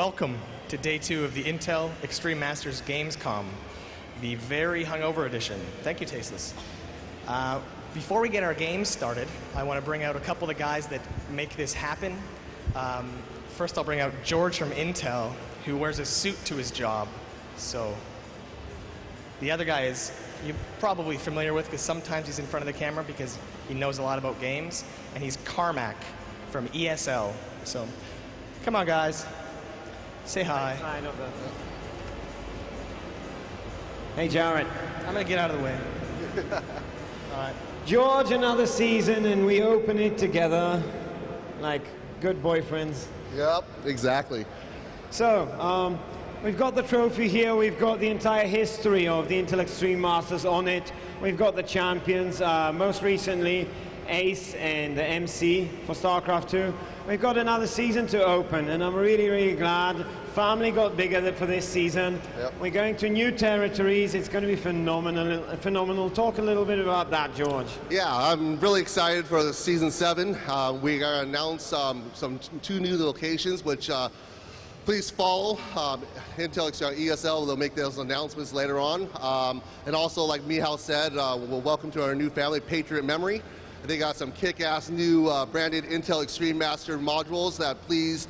welcome to day 2 of the Intel Extreme Masters Gamescom, the very hungover edition. Thank you, Tasteless. Before we get our games started, I want to bring out a couple of the guys that make this happen. First, I'll bring out George from Intel, who wears a suit to his job. So, the other guy is you're probably familiar with because sometimes he's in front of the camera because he knows a lot about games, and he's Carmack from ESL. So, come on, guys. Say hi. Hey, Jared. I'm going to get out of the way. All right. George, another season, and we open it together like good boyfriends. Yep, exactly. So, we've got the trophy here. We've got the entire history of the Intel Extreme Masters on it. We've got the champions, most recently Ace and the MC for Starcraft 2. We've got another season to open, and I'm really, really glad. Family got bigger for this season. Yep. We're going to new territories. It's going to be phenomenal. Talk a little bit about that, George. Yeah, I'm really excited for the season 7. We're going to announce 2 new locations, which please follow Intel ESL. They'll make those announcements later on. And also, like Mihal said, we'll welcome to our new family, Patriot Memory. They got some kick-ass new branded Intel Extreme Master modules that please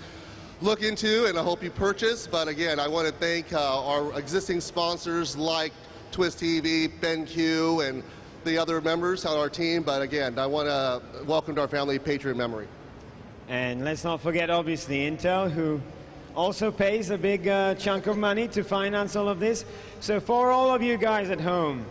look into, and I hope you purchase. But again, I want to thank our existing sponsors like Twist TV, BenQ, and the other members on our team. But again, I want to welcome to our family, Patriot Memory. And let's not forget, obviously, Intel, who also pays a big chunk of money to finance all of this. So for all of you guys at home,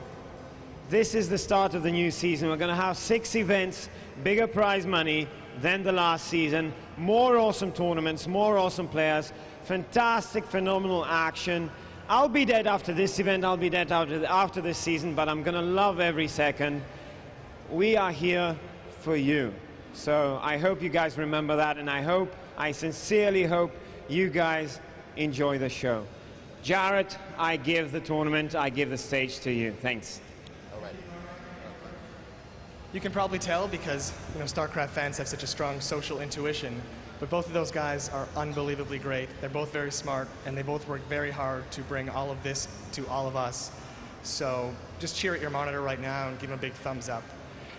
this is the start of the new season. We're going to have 6 events, bigger prize money than the last season, more awesome tournaments, more awesome players, fantastic, phenomenal action. I'll be dead after this event, I'll be dead after this season, but I'm going to love every second. We are here for you. So I hope you guys remember that, and I sincerely hope you guys enjoy the show. Jarrett, I give the tournament, I give the stage to you. Thanks. You can probably tell because StarCraft fans have such a strong social intuition, but both of those guys are unbelievably great. They're both very smart, and they both work very hard to bring all of this to all of us. So just cheer at your monitor right now and give them a big thumbs up.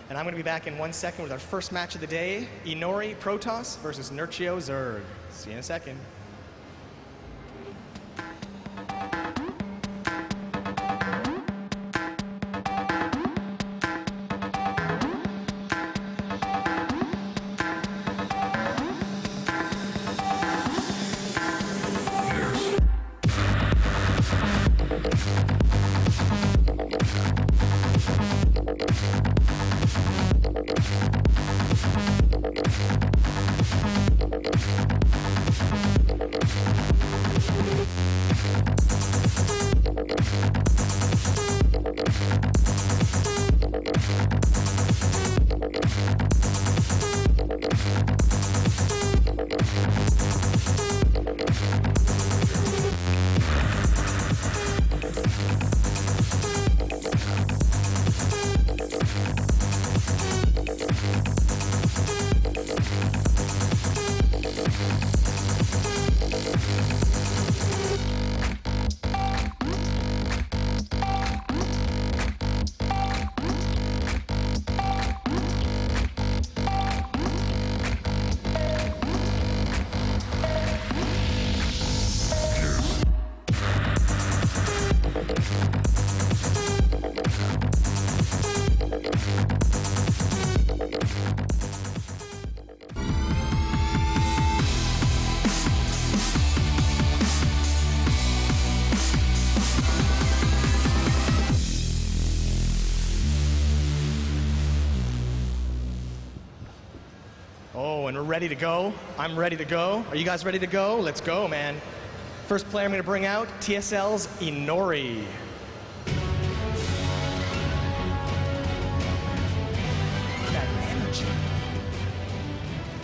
And I'm going to be back in 1 second with our first match of the day, Inori Protoss versus Nerchio Zerg. See you in a second. Oh, and we're ready to go. I'm ready to go. Are you guys ready to go? Let's go, man. First player I'm going to bring out, TSL's Inori. That energy.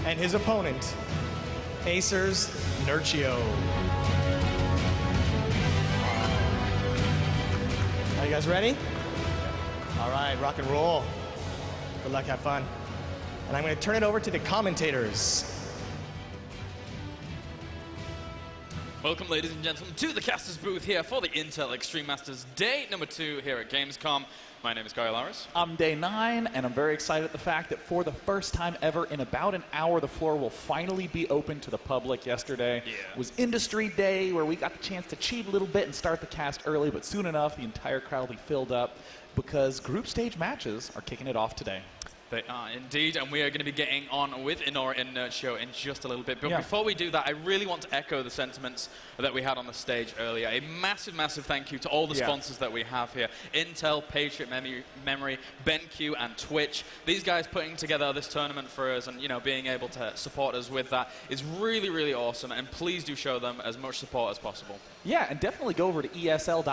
And his opponent, Acer's Nerchio. Are you guys ready? All right, rock and roll. Good luck, have fun. And I'm going to turn it over to the commentators. Welcome, ladies and gentlemen, to the Casters booth here for the Intel Extreme Masters Day number 2 here at Gamescom. My name is Kyle Larris. I'm Day 9, and I'm very excited at the fact that for the first time ever in about an hour, the floor will finally be open to the public. Yesterday was Industry Day, where we got the chance to cheat a little bit and start the cast early, but soon enough, the entire crowd will be filled up because group stage matches are kicking it off today. They are indeed, and we are going to be getting on with Inori and Nerchio in just a little bit. But before we do that, I really want to echo the sentiments that we had on the stage earlier. A massive, massive thank you to all the sponsors that we have here. Intel, Patriot Memory, BenQ, and Twitch. These guys putting together this tournament for us and, you know, being able to support us with that is really, really awesome. And please do show them as much support as possible. Yeah, and definitely go over to esl.tv/IEM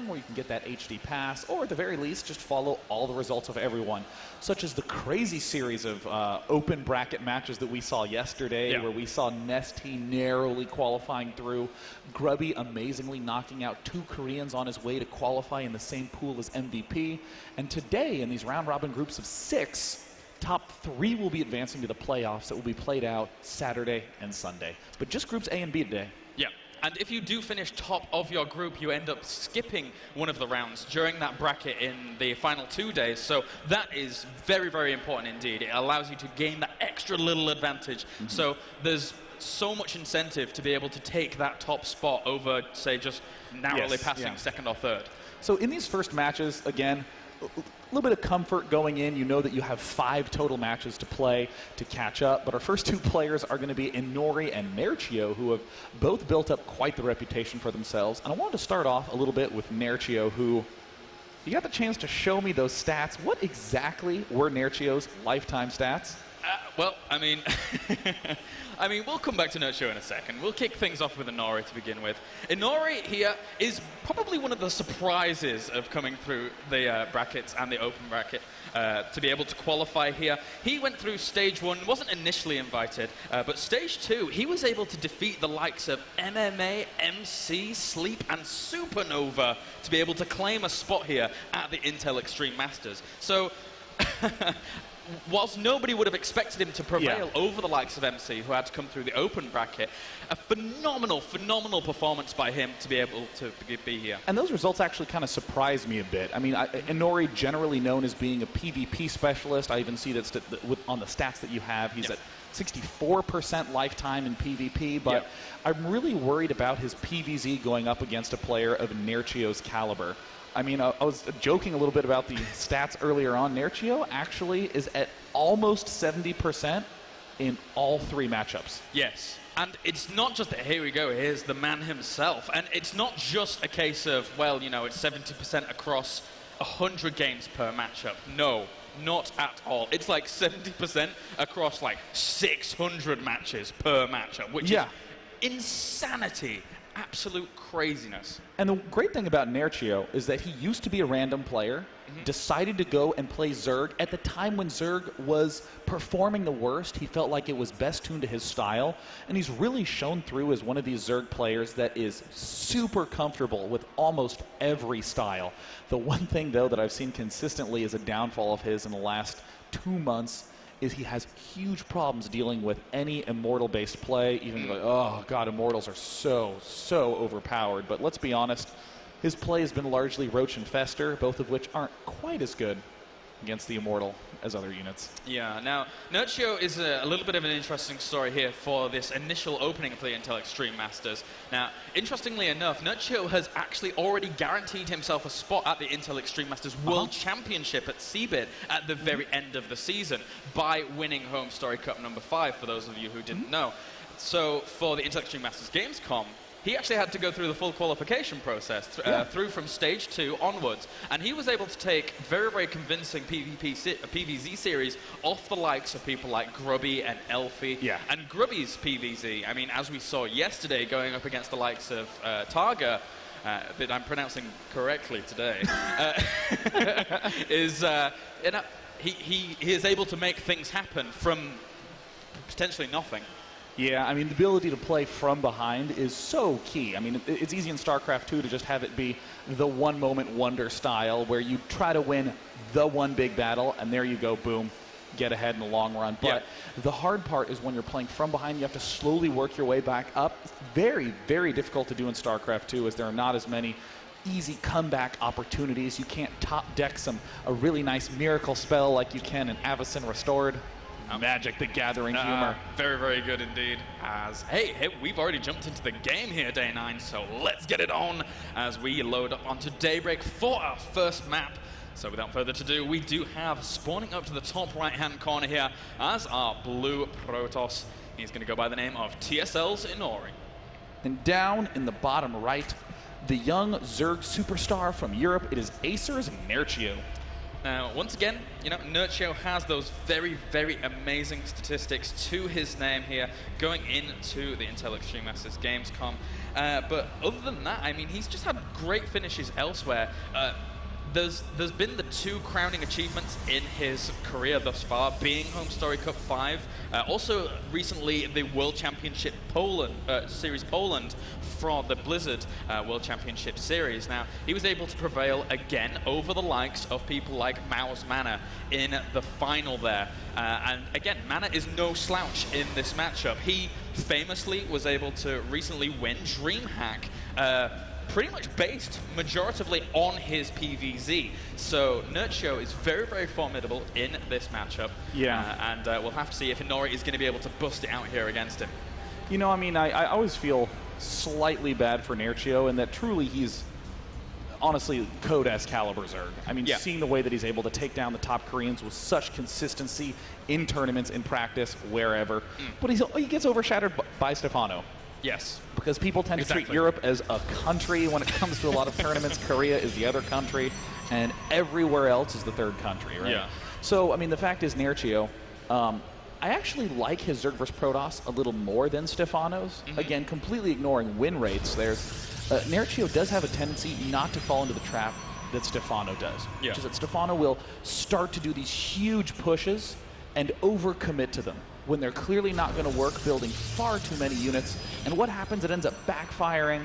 where you can get that HD pass, or at the very least, just follow all the results of everyone, such as the crazy series of open bracket matches that we saw yesterday, where we saw Nesty narrowly qualifying through, Grubby amazingly knocking out 2 Koreans on his way to qualify in the same pool as MVP, and today in these round-robin groups of 6, top 3 will be advancing to the playoffs that will be played out Saturday and Sunday. But just groups A and B today. Yeah. And if you do finish top of your group, you end up skipping one of the rounds during that bracket in the final 2 days. So that is very, very important indeed. It allows you to gain that extra little advantage. So there's so much incentive to be able to take that top spot over, say, just narrowly passing second or third. So in these first matches, again, a little bit of comfort going in. You know that you have 5 total matches to play to catch up. But our first 2 players are going to be Inori and Nerchio, who have both built up quite the reputation for themselves. And I wanted to start off a little bit with Nerchio, who you got the chance to show me those stats. What exactly were Nerchio's lifetime stats? Well, I mean, we'll come back to Nerchio in a second. We'll kick things off with Inori to begin with. Inori here is probably one of the surprises of coming through the brackets and the open bracket to be able to qualify here. He went through stage 1, wasn't initially invited, but stage 2, he was able to defeat the likes of MMA, MC, Sleep, and Supernova to be able to claim a spot here at the Intel Extreme Masters. So, whilst nobody would have expected him to prevail over the likes of MC, who had to come through the open bracket, a phenomenal, phenomenal performance by him to be able to be here. And those results actually kind of surprised me a bit. I mean, Inori, generally known as being a PvP specialist. I even see that on the stats that you have. He's at 64% lifetime in PvP, but I'm really worried about his PvZ going up against a player of Nerchio's caliber. I mean, I was joking a little bit about the stats earlier on. Nerchio actually is at almost 70% in all 3 matchups. Yes. And it's not just that, here we go, here's the man himself. And it's not just a case of, well, you know, it's 70% across 100 games per matchup. No, not at all. It's like 70% across like 600 matches per matchup, which is insanity. Absolute craziness. And the great thing about Nerchio is that he used to be a random player, decided to go and play Zerg. At the time when Zerg was performing the worst, he felt like it was best tuned to his style, and he's really shown through as one of these Zerg players that is super comfortable with almost every style. The one thing, though, that I've seen consistently as a downfall of his in the last 2 months is he has huge problems dealing with any Immortal-based play, even like, oh, God, Immortals are so overpowered. But let's be honest, his play has been largely Roach and Fester, both of which aren't quite as good against the Immortal as other units. Yeah, now, Nerchio is a little bit of an interesting story here for this initial opening for the Intel Extreme Masters. Now, interestingly enough, Nerchio has actually already guaranteed himself a spot at the Intel Extreme Masters World Championship at CBIT at the very end of the season by winning Home Story Cup number 5, for those of you who didn't know. So, for the Intel Extreme Masters Gamescom, he actually had to go through the full qualification process, through from stage 2 onwards. And he was able to take very, very convincing PvZ series off the likes of people like Grubby and Elfie. And Grubby's PvZ, I mean, as we saw yesterday, going up against the likes of Targa, that I'm pronouncing correctly today, is, you know, he is able to make things happen from potentially nothing. Yeah, I mean, the ability to play from behind is so key. I mean, it's easy in Starcraft 2 to just have it be the one-moment wonder style where you try to win the one big battle, and there you go, boom. get ahead in the long run. But the hard part is when you're playing from behind, you have to slowly work your way back up. It's very, very difficult to do in StarCraft 2, as there are not as many easy comeback opportunities. You can't top deck a really nice miracle spell like you can in Avacyn Restored. Magic the Gathering humor. Very, very good indeed. As hey, we've already jumped into the game here, day 9, so let's get it on as we load up onto Daybreak for our first map. So without further ado, we do have spawning up to the top right-hand corner here as our blue Protoss. He's going to go by the name of TSL's Inori. And down in the bottom right, the young Zerg superstar from Europe, it is Acer's Nerchio. Now, once again, you know, Nerchio has those very, very amazing statistics to his name here going into the Intel Extreme Masters Gamescom. But other than that, I mean, he's just had great finishes elsewhere. There's been the 2 crowning achievements in his career thus far, being Home Story Cup 5, also recently the World Championship Series Poland for the Blizzard World Championship Series. Now, he was able to prevail again over the likes of people like Mao's Mana in the final there. And again, Mana is no slouch in this matchup. He famously was able to recently win DreamHack, pretty much based majoritively on his PVZ. So Nerchio is very, very formidable in this matchup. Yeah. And we'll have to see if Inori is going to be able to bust it out here against him. You know, I mean, I always feel slightly bad for Nerchio in that truly he's honestly Code-S caliber Zerg. I mean, seeing the way that he's able to take down the top Koreans with such consistency in tournaments, in practice, wherever. But he gets overshadowed by Stefano. Yes. Because people tend to treat Europe as a country when it comes to a lot of tournaments. Korea is the other country, and everywhere else is the third country, right? Yeah. So, I mean, the fact is, Nerchio, I actually like his Zerg vs. Protoss a little more than Stefano's. Again, completely ignoring win rates there. Nerchio does have a tendency not to fall into the trap that Stefano does. Which is that Stefano will start to do these huge pushes and overcommit to them when they're clearly not going to work, building far too many units. And what happens? It ends up backfiring,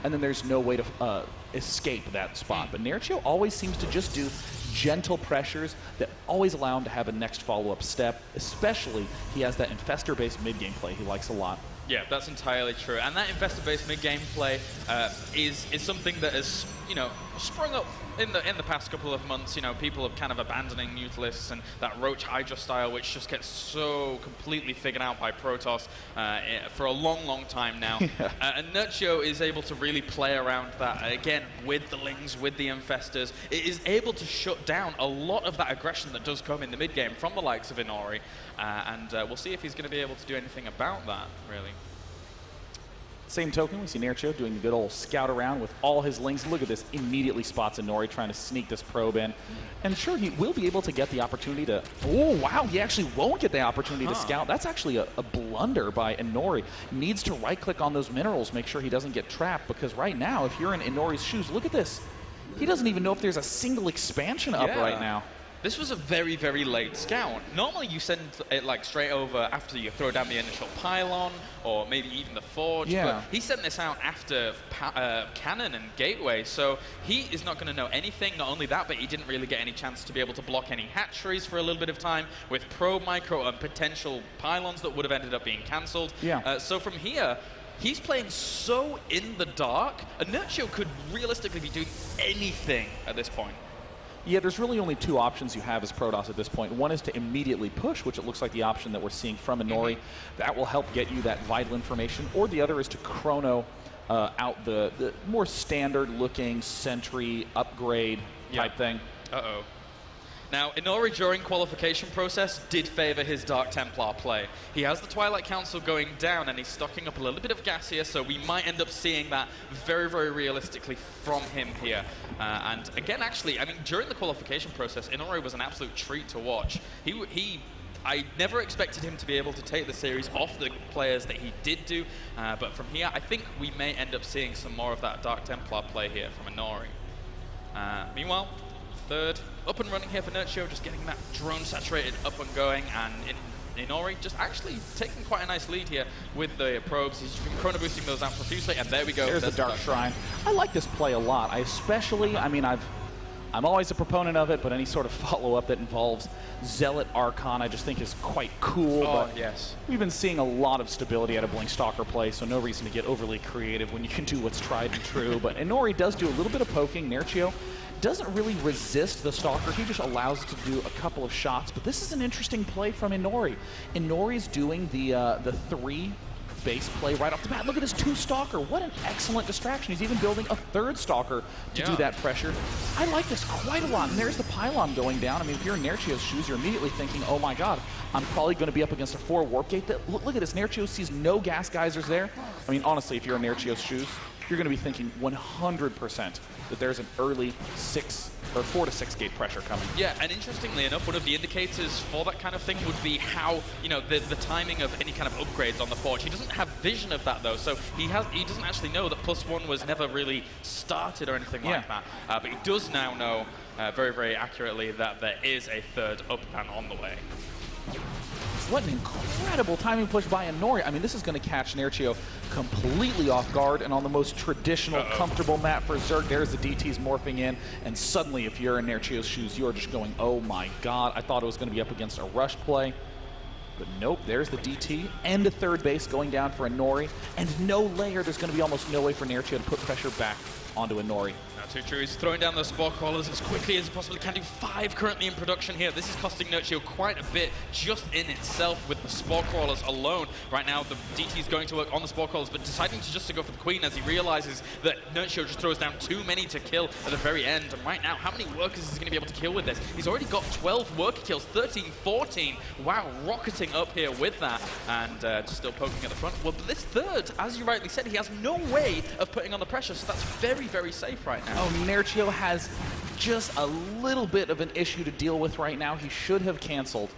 and then there's no way to escape that spot. But Nerchio always seems to just do gentle pressures that always allow him to have a next follow-up step, especially he has that infestor-based mid-game play he likes a lot. Yeah, that's entirely true. And that investor-based mid-game play is something that has, you know, sprung up in the past couple of months. You know, people are kind of abandoning Mutalisks and that Roach Hydra style, which just gets so completely figured out by Protoss for a long, long time now. And Nerchio is able to really play around that, again, with the Lings, with the Infestors. It is able to shut down a lot of that aggression that does come in the mid-game from the likes of Inori. And we'll see if he's going to be able to do anything about that, really. Same token, we see Nerchio doing the good old scout around with all his Lings. Look at this, immediately spots Inori trying to sneak this probe in. And sure, he will be able to get the opportunity to... Oh, wow, he actually won't get the opportunity to scout. That's actually a blunder by Inori. Needs to right-click on those minerals, make sure he doesn't get trapped, because right now, if you're in Inori's shoes, look at this. He doesn't even know if there's a single expansion up right now. This was a very, very late scout. Normally you send it like straight over after you throw down the initial pylon, or maybe even the forge, but he sent this out after cannon and gateway, so he is not going to know anything. Not only that, but he didn't really get any chance to be able to block any hatcheries for a little bit of time with probe micro and potential pylons that would have ended up being cancelled. So from here, he's playing so in the dark, and Nerchio could realistically be doing anything at this point. Yeah, there's really only 2 options you have as Protoss at this point. One is to immediately push, which it looks like the option that we're seeing from Inori. That will help get you that vital information. Or the other is to chrono out the more standard-looking sentry upgrade type thing. Uh-oh. Now, Inori during qualification process did favor his Dark Templar play. He has the Twilight Council going down, and he's stocking up a little bit of gas here, so we might end up seeing that very, very realistically from him here. And again, actually, I mean, during the qualification process, Inori was an absolute treat to watch. I never expected him to be able to take the series off the players that he did do, but from here, I think we may end up seeing some more of that Dark Templar play here from Inori. Meanwhile, third up and running here for Nerchio, just getting that drone saturated up and going, and Inori just actually taking quite a nice lead here with the probes. He's been chrono boosting those out profusely, and there we go. There's the Dark Shrine. I like this play a lot. I especially, I mean, I've I'm always a proponent of it, but any sort of follow-up that involves Zealot Archon I just think is quite cool. Oh, but yes. we've been seeing a lot of stability out of Blinkstalker play, so no reason to get overly creative when you can do what's tried and true. But Inori does do a little bit of poking. Nerchio doesn't really resist the Stalker. He just allows it to do a couple of shots. But this is an interesting play from Inori. Inori's doing the 3 base play right off the bat. Look at his 2 Stalker. What an excellent distraction. He's even building a 3rd Stalker to do that pressure. I like this quite a lot. And there's the pylon going down. I mean, if you're in Nerchio's shoes, you're immediately thinking, oh my god, I'm probably going to be up against a 4 Warp Gate. Look at this. Nerchio sees no gas geysers there. I mean, honestly, if you're in Nerchio's shoes, you're going to be thinking 100% that there's an early 4 to 6 gate pressure coming. Yeah, and interestingly enough, one of the indicators for that kind of thing would be how, you know, the timing of any kind of upgrades on the forge. He doesn't have vision of that though, so he doesn't actually know that +1 was never really started or anything like that. But he does now know very, very accurately that there is a 3rd up and on the way. What an incredible timing push by Inori. I mean, this is going to catch Nerchio completely off guard, and on the most traditional, comfortable map for Zerg, there's the DTs morphing in, and suddenly, if you're in Nerchio's shoes, you're just going, oh my god, I thought it was going to be up against a rush play. But nope, there's the DT and a 3rd base going down for Inori, and no layer. There's going to be almost no way for Nerchio to put pressure back onto Inori. Not too true. He's throwing down those Spore Crawlers as quickly as he possibly can do. 5 currently in production here. This is costing Nerchio quite a bit just in itself with the Spore Crawlers alone. Right now, the DT is going to work on the Spore Crawlers, but deciding to go for the Queen as he realizes that Nerchio just throws down too many to kill at the very end. And right now, how many workers is he going to be able to kill with this? He's already got 12 worker kills, 13, 14. Wow, rocketing up here with that, and just still poking at the front. Well, but this 3rd, as you rightly said, he has no way of putting on the pressure, so that's very, very safe right now. Oh, Nerchio has just a little bit of an issue to deal with right now. He should have canceled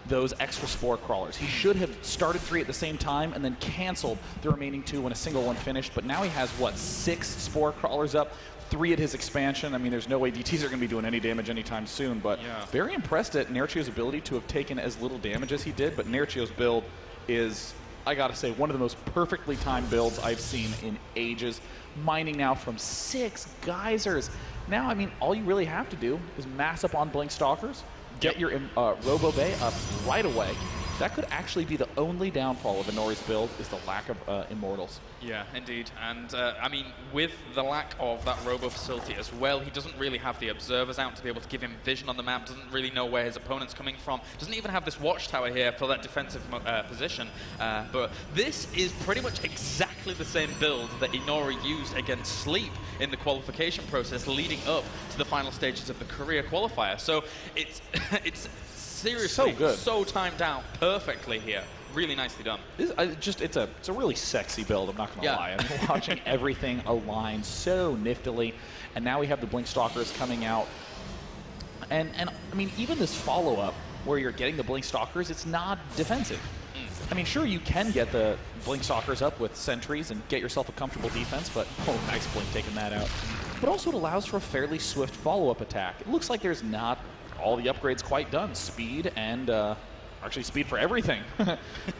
those extra Spore Crawlers. He should have started 3 at the same time and then canceled the remaining 2 when a single one finished. But now he has, what, 6 Spore Crawlers up, 3 at his expansion. I mean, there's no way DTs are going to be doing any damage anytime soon. But very impressed at Nerchio's ability to have taken as little damage as he did. But Nerchio's build is, I gotta say, one of the most perfectly timed builds I've seen in ages. Mining now from 6 geysers. Now, I mean, all you really have to do is mass up on Blinkstalkers, get your Robo Bay up right away. That could actually be the only downfall of Inori's build, is the lack of Immortals. Yeah, indeed. And, I mean, with the lack of that Robo facility as well, he doesn't really have the observers out to be able to give him vision on the map, doesn't really know where his opponent's coming from, doesn't even have this watchtower here for that defensive position. But this is pretty much exactly the same build that Inori used against Sleep in the qualification process leading up to the final stages of the career qualifier. So it's seriously so timed out perfectly here. Really nicely done. It's a really sexy build, I'm not going to lie. I'm watching everything align so niftily, and now we have the Blinkstalkers coming out. And I mean, even this follow-up where you're getting the Blinkstalkers, it's not defensive. I mean, sure, you can get the Blinkstalkers up with sentries and get yourself a comfortable defense, but oh, nice Blink taking that out. But also it allows for a fairly swift follow-up attack. It looks like there's not all the upgrades quite done. Speed and actually speed for everything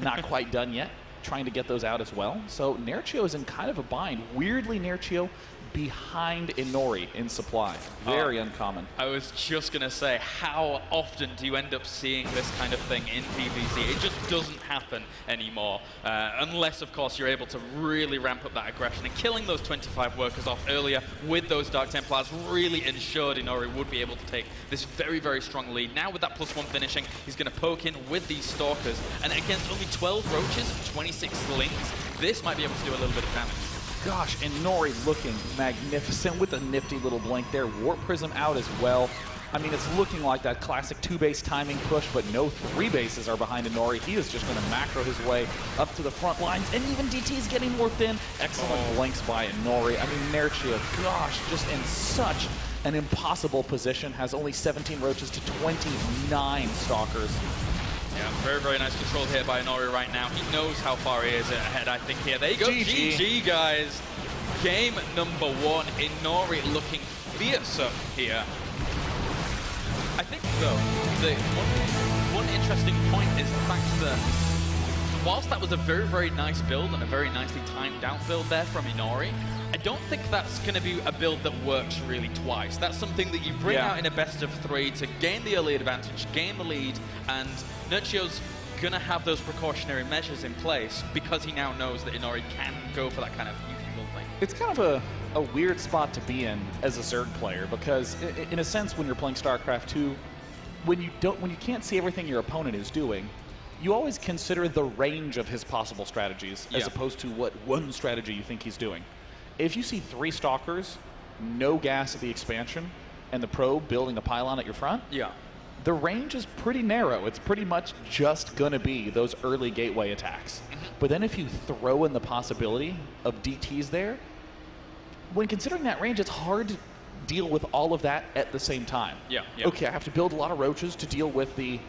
not quite done yet. Trying to get those out as well. So Nerchio is in kind of a bind. Weirdly, Nerchio behind Inori in supply. Very uncommon. I was just going to say, how often do you end up seeing this kind of thing in PvZ? It just doesn't happen anymore. Unless, of course, you're able to really ramp up that aggression. And killing those 25 workers off earlier with those Dark Templars really ensured Inori would be able to take this very, very strong lead. Now with that +1 finishing, he's going to poke in with these Stalkers. And against only 12 Roaches, 26 Slings, this might be able to do a little bit of damage. Gosh, Inori looking magnificent with a nifty little blink there. Warp Prism out as well. I mean, it's looking like that classic 2-base timing push, but no 3 bases are behind Inori. He is just going to macro his way up to the front lines, and even DT's getting warped in. Excellent blinks by Inori. I mean, Nerchio, gosh, just in such an impossible position. Has only 17 Roaches to 29 Stalkers. Yeah, very, very nice control here by Inori right now. He knows how far he is ahead, I think, here. There you go. GG, guys. Game number 1. Inori looking fearsome here. I think, though, the one interesting point is the fact that whilst that was a very, very nice build and a very nicely timed out build there from Inori, I don't think that's going to be a build that works really twice. That's something that you bring out in a best of 3 to gain the early advantage, gain the lead, and Nerchio's going to have those precautionary measures in place because he now knows that Inori can go for that kind of usual thing. It's kind of a weird spot to be in as a Zerg player because, in a sense, when you're playing StarCraft 2, when you can't see everything your opponent is doing, you always consider the range of his possible strategies as opposed to what one strategy you think he's doing. If you see 3 Stalkers, no gas at the expansion, and the probe building a pylon at your front, the range is pretty narrow. It's pretty much just going to be those early gateway attacks. But then if you throw in the possibility of DTs there, when considering that range, it's hard to deal with all of that at the same time. Okay, I have to build a lot of roaches to deal with the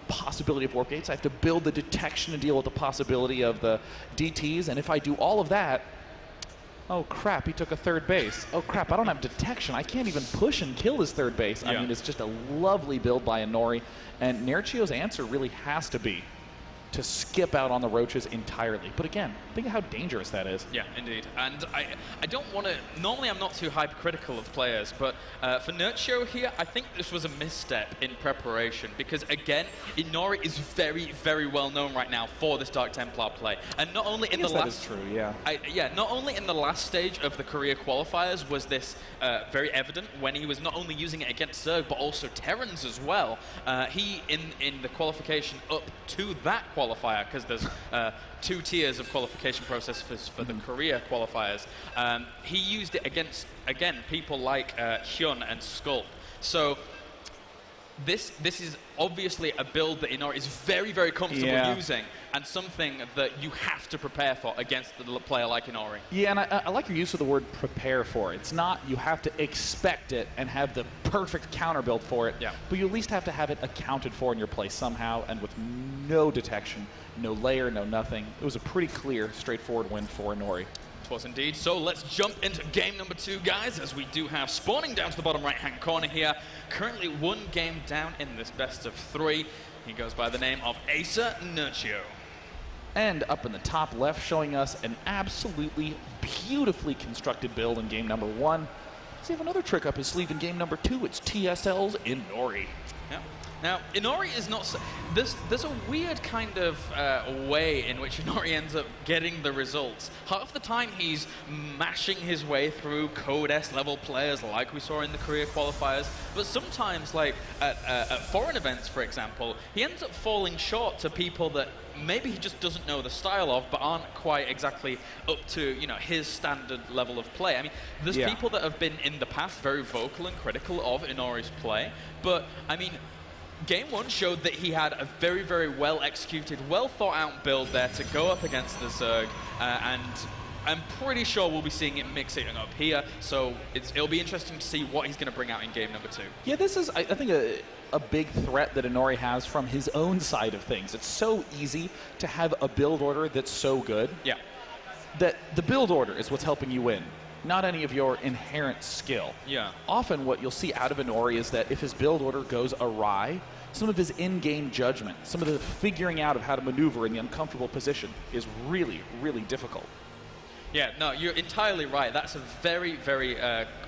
possibility of warp gates. I have to build the detection to deal with the possibility of the DTs. And if I do all of that, oh crap, he took a third base. Oh crap, I don't have detection. I can't even push and kill his third base. I mean, it's just a lovely build by Inori. And Nerchio's answer really has to be to skip out on the roaches entirely. But again, think of how dangerous that is. Yeah, indeed. And I don't want to... Normally, I'm not too hypercritical of players, but for Nerchio here, I think this was a misstep in preparation because, again, Inori is very, very well known right now for this Dark Templar play. And not only in the last... That is true, yeah. Not only in the last stage of the career qualifiers was this very evident when he was not only using it against Zerg, but also Terrans as well. He, in the qualification up to that qualifier, because there's 2 tiers of qualification processes for the career qualifiers. He used it against, again, people like Hyun and Skulk. So this is obviously a build that Inori is very, very comfortable using, and something that you have to prepare for against a player like Inori. Yeah, and I like your use of the word prepare for. It's not you have to expect it and have the perfect counter build for it, but you at least have to have it accounted for in your play somehow, and with no detection, no layer, no nothing. It was a pretty clear, straightforward win for Inori. It was indeed. So let's jump into game number 2, guys, as we do have spawning down to the bottom right-hand corner here. Currently 1 game down in this best of 3. He goes by the name of Asa Nerchio. And up in the top left, showing us an absolutely beautifully constructed build in game number 1. Does he have another trick up his sleeve in game number 2? It's TSL's Inori. Yeah. Now, Inori is not... There's a weird kind of way in which Inori ends up getting the results. Half the time, he's mashing his way through Code S level players like we saw in the career qualifiers. But sometimes, like at foreign events, for example, he ends up falling short to people that maybe he just doesn't know the style of, but aren't quite exactly up to, you know, his standard level of play. I mean, there's people that have been in the past very vocal and critical of Inori's play, but I mean, Game 1 showed that he had a very, very well-executed, well-thought-out build there to go up against the Zerg, and I'm pretty sure we'll be seeing it mixing up here, so it'll be interesting to see what he's going to bring out in game number 2. Yeah, this is, I think, a big threat that Inori has from his own side of things. It's so easy to have a build order that's so good that the build order is what's helping you win, not any of your inherent skill. Often what you'll see out of Inori is that if his build order goes awry, some of his in-game judgment, some of the figuring out of how to maneuver in the uncomfortable position is really, really difficult. Yeah, no, you're entirely right. That's a very, very,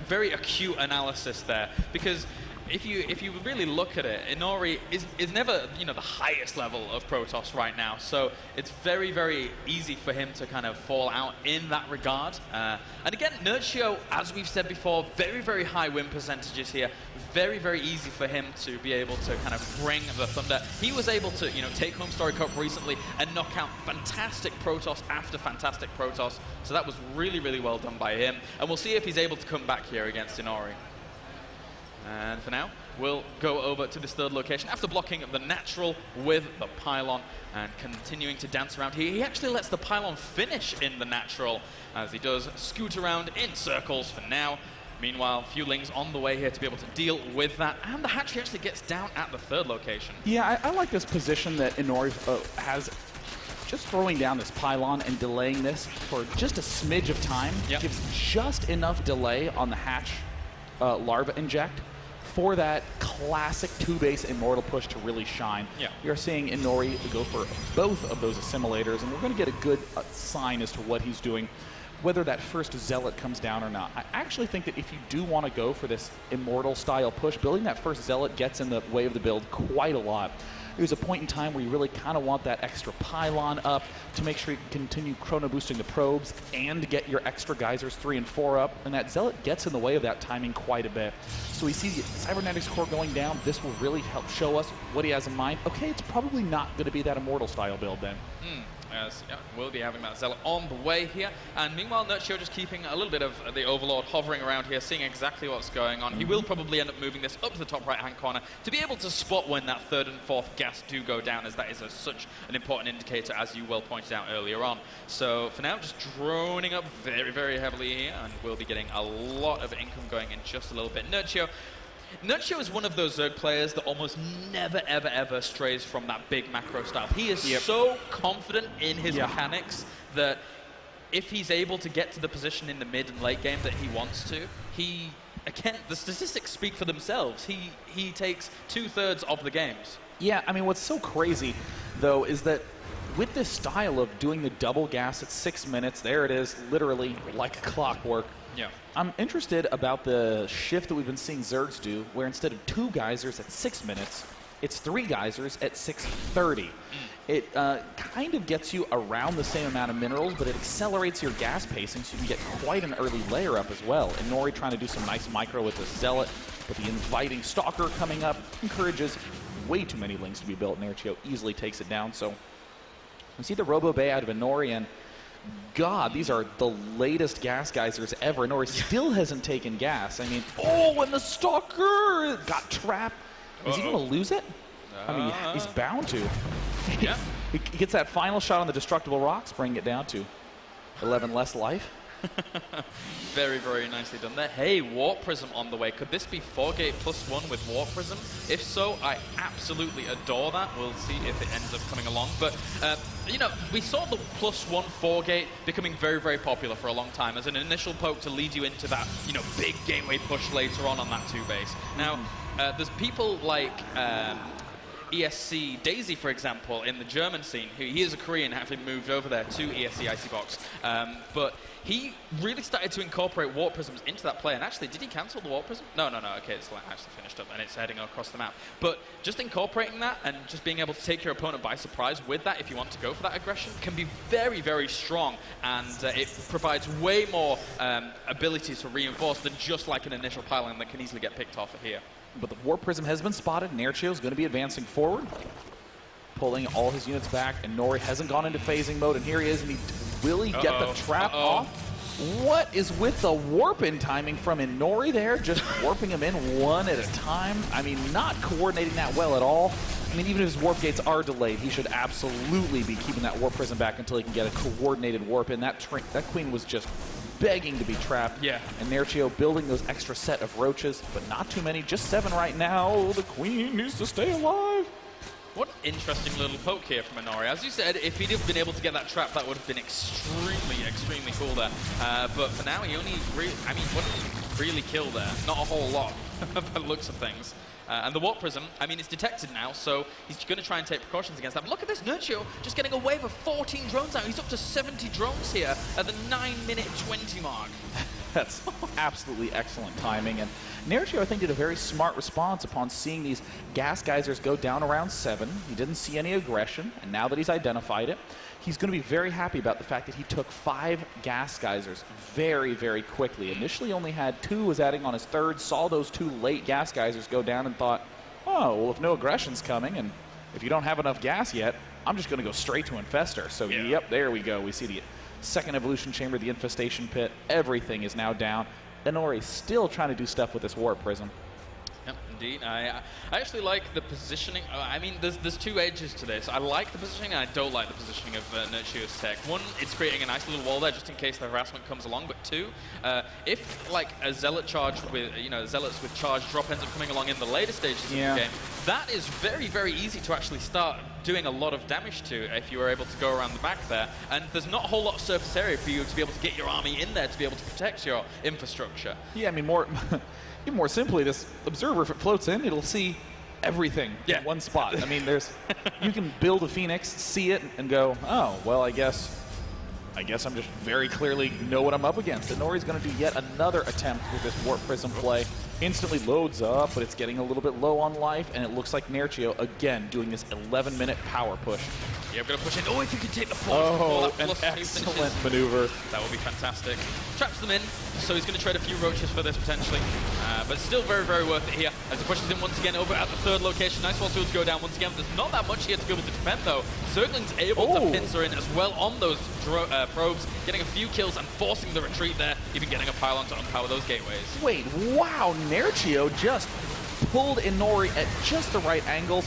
very acute analysis there, because if you really look at it, Inori is never, you know, the highest level of Protoss right now, so it's very, very easy for him to kind of fall out in that regard. And again, Nerchio, as we've said before, very, very high win percentages here. Very, very easy for him to be able to kind of bring the thunder. He was able to, you know, take home Story Cup recently and knock out fantastic Protoss after fantastic Protoss. So that was really, really well done by him. And we'll see if he's able to come back here against Inori. And for now, we'll go over to this third location. After blocking the natural with the pylon and continuing to dance around here, he actually lets the pylon finish in the natural as he does scoot around in circles for now. Meanwhile, Fueling's on the way here to be able to deal with that, and the hatchery actually gets down at the third location. Yeah, I like this position that Inori has. Just throwing down this pylon and delaying this for just a smidge of time gives just enough delay on the hatch larva inject for that classic two-base Immortal push to really shine. Yeah. We are seeing Inori go for both of those assimilators, and we're going to get a good sign as to what he's doing, whether that first Zealot comes down or not. I actually think that if you do want to go for this Immortal-style push, building that first Zealot gets in the way of the build quite a lot. There's a point in time where you really kind of want that extra pylon up to make sure you can continue chrono boosting the probes and get your extra geysers 3 and 4 up, and that Zealot gets in the way of that timing quite a bit. So we see the Cybernetics core going down. This will really help show us what he has in mind. Okay, it's probably not going to be that Immortal style build then. As yeah, we'll be having that Zealot on the way here. And meanwhile, Nerchio just keeping a little bit of the Overlord hovering around here, seeing exactly what's going on. He will probably end up moving this up to the top right-hand corner to be able to spot when that 3rd and 4th gas do go down, as that is such an important indicator, as you well pointed out earlier on. So for now, just droning up very, very heavily here, and we'll be getting a lot of income going in just a little bit. Nerchio is one of those Zerg players that almost never, ever, ever strays from that big macro style. He is so confident in his mechanics that if he's able to get to the position in the mid and late game that he wants to, again, the statistics speak for themselves. He takes 2/3 of the games. Yeah, I mean, what's so crazy, though, is that with this style of doing the double gas at 6 minutes, there it is, literally like clockwork. Yeah. I'm interested about the shift that we've been seeing Zergs do, where instead of 2 geysers at 6 minutes, it's 3 geysers at 6:30. It kind of gets you around the same amount of minerals, but it accelerates your gas pacing, so you can get quite an early layer up as well. Inori trying to do some nice micro with the Zealot, but the inviting Stalker coming up encourages way too many links to be built. Nerchio easily takes it down, so we see the Robo Bay out of Inori, and God, these are the latest gas geysers ever. Inori still hasn't taken gas. I mean, oh, and the Stalker got trapped. Is he going to lose it? I mean, he's bound to. Yeah. He gets that final shot on the Destructible Rocks, bringing it down to 11 less life. Very, very nicely done there. Hey, Warp Prism on the way. Could this be 4-gate +1 with Warp Prism? If so, I absolutely adore that. We'll see if it ends up coming along. But, you know, we saw the +1 4-gate becoming very, very popular for a long time as an initial poke to lead you into that, you know, big gateway push later on that 2-base. Now, there's people like ESC Daisy, for example, in the German scene. He is a Korean, having moved over there to ESC Icybox. But he really started to incorporate Warp Prisms into that play. And actually, did he cancel the Warp Prism? No. Okay, it's actually finished up, and it's heading across the map. But just incorporating that and just being able to take your opponent by surprise with that, if you want to go for that aggression, can be very, very strong. And it provides way more ability to reinforce than just like an initial pylon that can easily get picked off here. But the Warp Prism has been spotted. Nerchio is going to be advancing forward, pulling all his units back, and Nori hasn't gone into phasing mode, and here he is, and will he get the trap off? What is with the warp-in timing from Inori there? Just warping him in one at a time. I mean, not coordinating that well at all. I mean, even if his warp gates are delayed, he should absolutely be keeping that Warp Prism back until he can get a coordinated warp in. That queen was just begging to be trapped. Yeah. And Nerchio building those extra set of roaches, but not too many, just 7 right now. The queen needs to stay alive. What an interesting little poke here from Inori. As you said, if he'd have been able to get that trap, that would have been extremely, extremely cool there. But for now, he only I mean, what did he really kill there? Not a whole lot, by the looks of things. And the Warp Prism, I mean, it's detected now, so he's going to try and take precautions against that. But look at this, Nerchio just getting a wave of 14 drones out. He's up to 70 drones here at the 9-minute 20 mark. That's absolutely excellent timing. And Nerchio, I think, did a very smart response upon seeing these gas geysers go down around 7. He didn't see any aggression, and now that he's identified it, he's going to be very happy about the fact that he took 5 gas geysers very, very quickly. Initially only had 2, was adding on his 3rd, saw those 2 late gas geysers go down and thought, oh, well, if no aggression's coming, and if you don't have enough gas yet, I'm just going to go straight to Infestor. So, yep, there we go. We see the 2nd evolution chamber, the infestation pit, everything is now down. Inori still trying to do stuff with this Warp Prism. Yep, indeed. I actually like the positioning. I mean, there's 2 edges to this. I like the positioning, and I don't like the positioning of Nerchio's tech. 1, it's creating a nice little wall there just in case the harassment comes along. But 2, if like a Zealot charge with, you know, Zealots with charge drop ends up coming along in the later stages of the game, that is very, very easy to actually start doing a lot of damage to if you were able to go around the back there. And there's not a whole lot of surface area for you to be able to get your army in there to be able to protect your infrastructure. Yeah, I mean, even more simply, this observer, if it floats in, it'll see everything in one spot. I mean, you can build a Phoenix, see it, and go, oh, well, I guess I'm just very clearly know what I'm up against. Inori's going to do yet another attempt with this Warp Prism play. Instantly loads up, but it's getting a little bit low on life, and it looks like Nerchio, again, doing this 11-minute power push. Yeah, we're going to push in. Oh, if you can take the force. An excellent maneuver. That would be fantastic. Traps them in, so he's going to trade a few roaches for this, potentially. But still very, very worth it here, as he pushes in once again over at the third location. Nice Wall Shields go down once again. There's not that much here to be able to defend, though. Zergling's able to pincer in as well on those probes, getting a few kills and forcing the retreat there, even getting a pylon to unpower those gateways. Wait, wow, Nerchio just pulled Inori at just the right angles.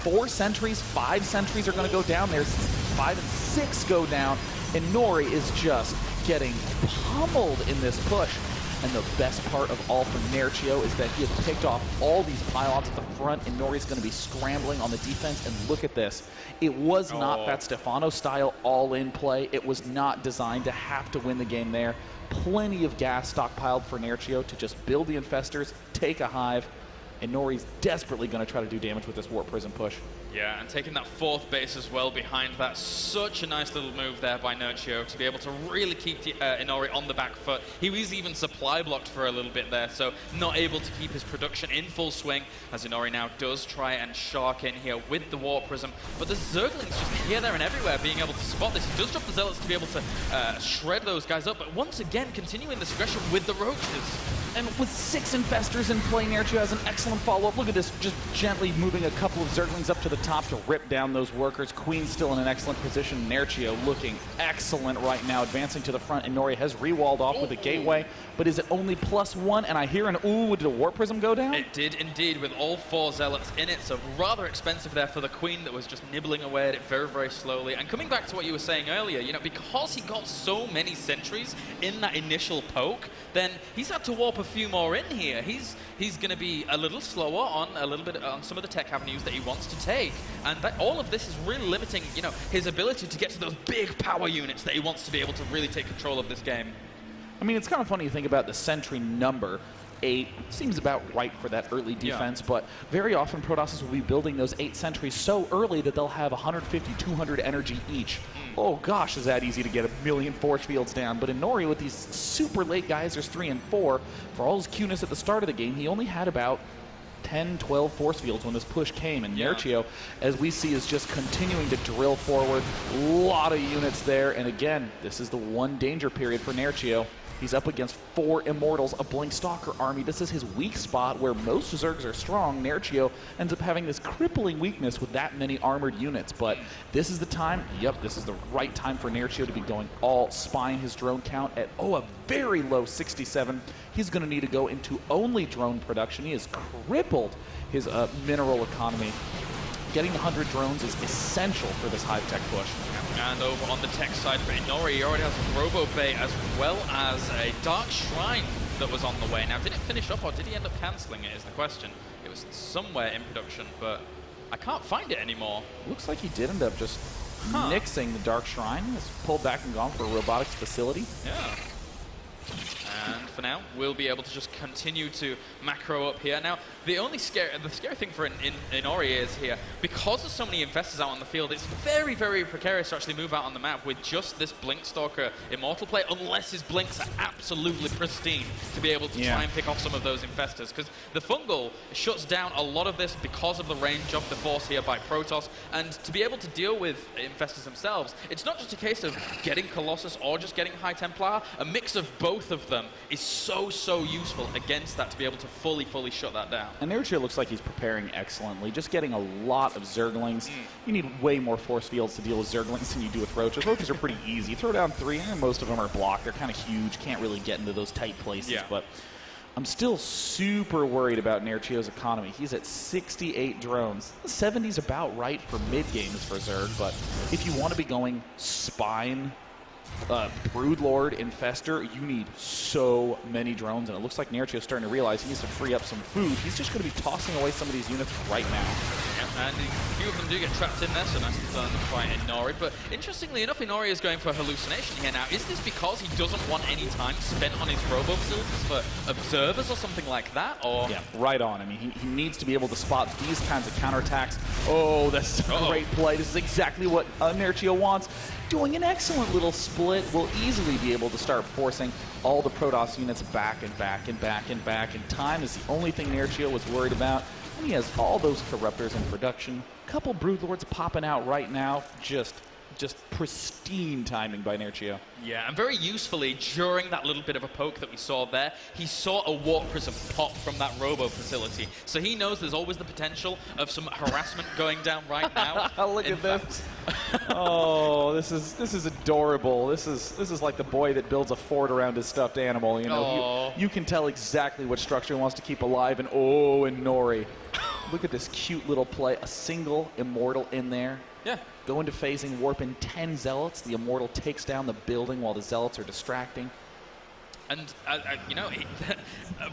4 sentries, 5 sentries are going to go down. There's 5 and 6 go down. Inori is just getting pummeled in this push. And the best part of all from Nerchio is that he has picked off all these pylons at the front. Inori's going to be scrambling on the defense. And look at this. It was not that Stefano-style all-in play. It was not designed to have to win the game there. Plenty of gas stockpiled for Nerchio to just build the infestors, take a hive. Inori's desperately going to try to do damage with this Warp Prism push. Yeah, and taking that 4th base as well behind that. Such a nice little move there by Nerchio to be able to really keep Inori on the back foot. He was even supply blocked for a little bit there, so not able to keep his production in full swing, as Inori now does try and shark in here with the Warp Prism. But the Zerglings just here, there, and everywhere being able to spot this. He does drop the Zealots to be able to shred those guys up, but once again, continuing this aggression with the Roaches. And with 6 infestors in play, Nerchio has an excellent follow-up. Look at this, just gently moving a couple of Zerglings up to the top to rip down those workers. Queen's still in an excellent position. Nerchio looking excellent right now, advancing to the front. Inori has re-walled off with a gateway, but is it only +1? And I hear an ooh, did a Warp Prism go down? It did indeed, with all 4 Zealots in it, so rather expensive there for the Queen that was just nibbling away at it very, very slowly. And coming back to what you were saying earlier, you know, because he got so many sentries in that initial poke, then he's had to warp a few more in here. He's going to be a little slower on some of the tech avenues that he wants to take, and all of this is really limiting, you know, his ability to get to those big power units that he wants to be able to really take control of this game. I mean, it's kind of funny to think about the sentry number. 8 seems about right for that early defense, but very often Protosses will be building those 8 sentries so early that they'll have 150, 200 energy each. Oh gosh, is that easy to get a million force fields down. But Inori, with these super late guys, there's 3 and 4, for all his cuteness at the start of the game, he only had about 10, 12 force fields when this push came. And Nerchio, as we see, is just continuing to drill forward. A lot of units there. And again, this is the one danger period for Nerchio. He's up against 4 Immortals, a Blink Stalker army. This is his weak spot where most Zergs are strong. Nerchio ends up having this crippling weakness with that many armored units. But this is the time, this is the right time for Nerchio to be going all spine. His drone count at, a very low 67. He's going to need to go into only drone production. He has crippled his mineral economy. Getting 100 drones is essential for this hive-tech push. And over on the tech side for Inori, he already has a Robo Bay as well as a Dark Shrine that was on the way. Now, did it finish up or did he end up cancelling it is the question. It was somewhere in production, but I can't find it anymore. Looks like he did end up just nixing the Dark Shrine. He's pulled back and gone for a robotics facility. Yeah. And for now, we'll be able to just continue to macro up here. Now, the scary thing for Inori is here, because there's so many infestors out on the field, it's very, very precarious to actually move out on the map with just this Blink Stalker Immortal play, unless his blinks are absolutely pristine to be able to try and pick off some of those infestors. Because the Fungal shuts down a lot of this because of the range of the force here by Protoss, and to be able to deal with infestors themselves, it's not just a case of getting Colossus or just getting High Templar. A mix of both of them is so useful against that to be able to fully shut that down. And Nerchio looks like he's preparing excellently, just getting a lot of Zerglings. You need way more force fields to deal with Zerglings than you do with Roaches. Roaches are pretty easy. Throw down 3, and most of them are blocked. They're kind of huge, can't really get into those tight places. But I'm still super worried about Nerchio's economy. He's at 68 drones. 70's about right for mid-games for Zerg, but if you want to be going spine, Broodlord, Infestor, you need so many drones, and it looks like Nerchio's starting to realize he needs to free up some food. He's just going to be tossing away some of these units right now. Yeah, And a few of them do get trapped in there, so nicely done by Inori. But interestingly enough, Inori is going for hallucination here now. Is this because he doesn't want any time spent on his robo facilities for observers or something like that? Or yeah, right on. I mean, he needs to be able to spot these kinds of counterattacks. Oh, that's a great play. This is exactly what Nerchio wants. Doing an excellent little split, will easily be able to start forcing all the Protoss units back and back and back and back. And time is the only thing Nerchio was worried about. And he has all those Corruptors in production. Couple Broodlords popping out right now. Just pristine timing by Nerchio. Yeah, and very usefully, during that little bit of a poke that we saw there, he saw a Warp Prism pop from that Robo facility. So he knows there's always the potential of some harassment going down right now. Look at this. Oh, this is adorable. This is like the boy that builds a fort around his stuffed animal. You know, you can tell exactly what structure he wants to keep alive. And oh, Inori. Look at this cute little play. A single Immortal in there. Yeah. Go into phasing, warp in 10 Zealots. The Immortal takes down the building while the Zealots are distracting. And, you know,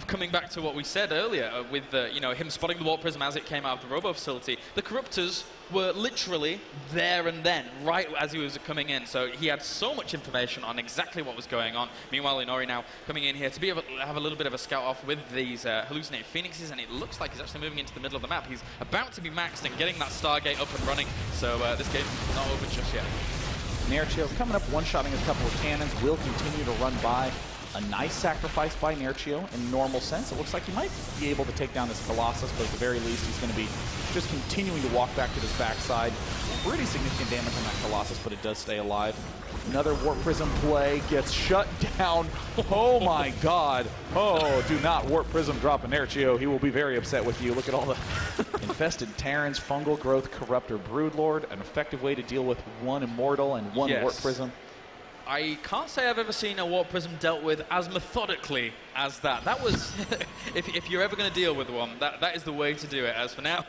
coming back to what we said earlier, with, you know, him spotting the Warp Prism as it came out of the Robo facility, the Corruptors were literally there and then, right as he was coming in. So he had so much information on exactly what was going on. Meanwhile, Inori now coming in here to be able to have a little bit of a scout off with these hallucinated Phoenixes, and it looks like he's actually moving into the middle of the map. He's about to be maxed and getting that Stargate up and running. So this game is not over just yet. Nerchio coming up, one-shotting a couple of cannons, will continue to run by. A nice sacrifice by Nerchio in normal sense. It looks like he might be able to take down this Colossus, but at the very least, he's going to be just continuing to walk back to his backside. Pretty significant damage on that Colossus, but it does stay alive. Another Warp Prism play gets shut down. Oh my god. Oh, do not Warp Prism drop a Nerchio. He will be very upset with you. Look at all the infested Terrans, Fungal Growth, Corruptor, Broodlord. An effective way to deal with one Immortal and one Warp Prism. I can't say I've ever seen a Warp Prism dealt with as methodically as that. That was, if you're ever going to deal with one, that is the way to do it. As for now,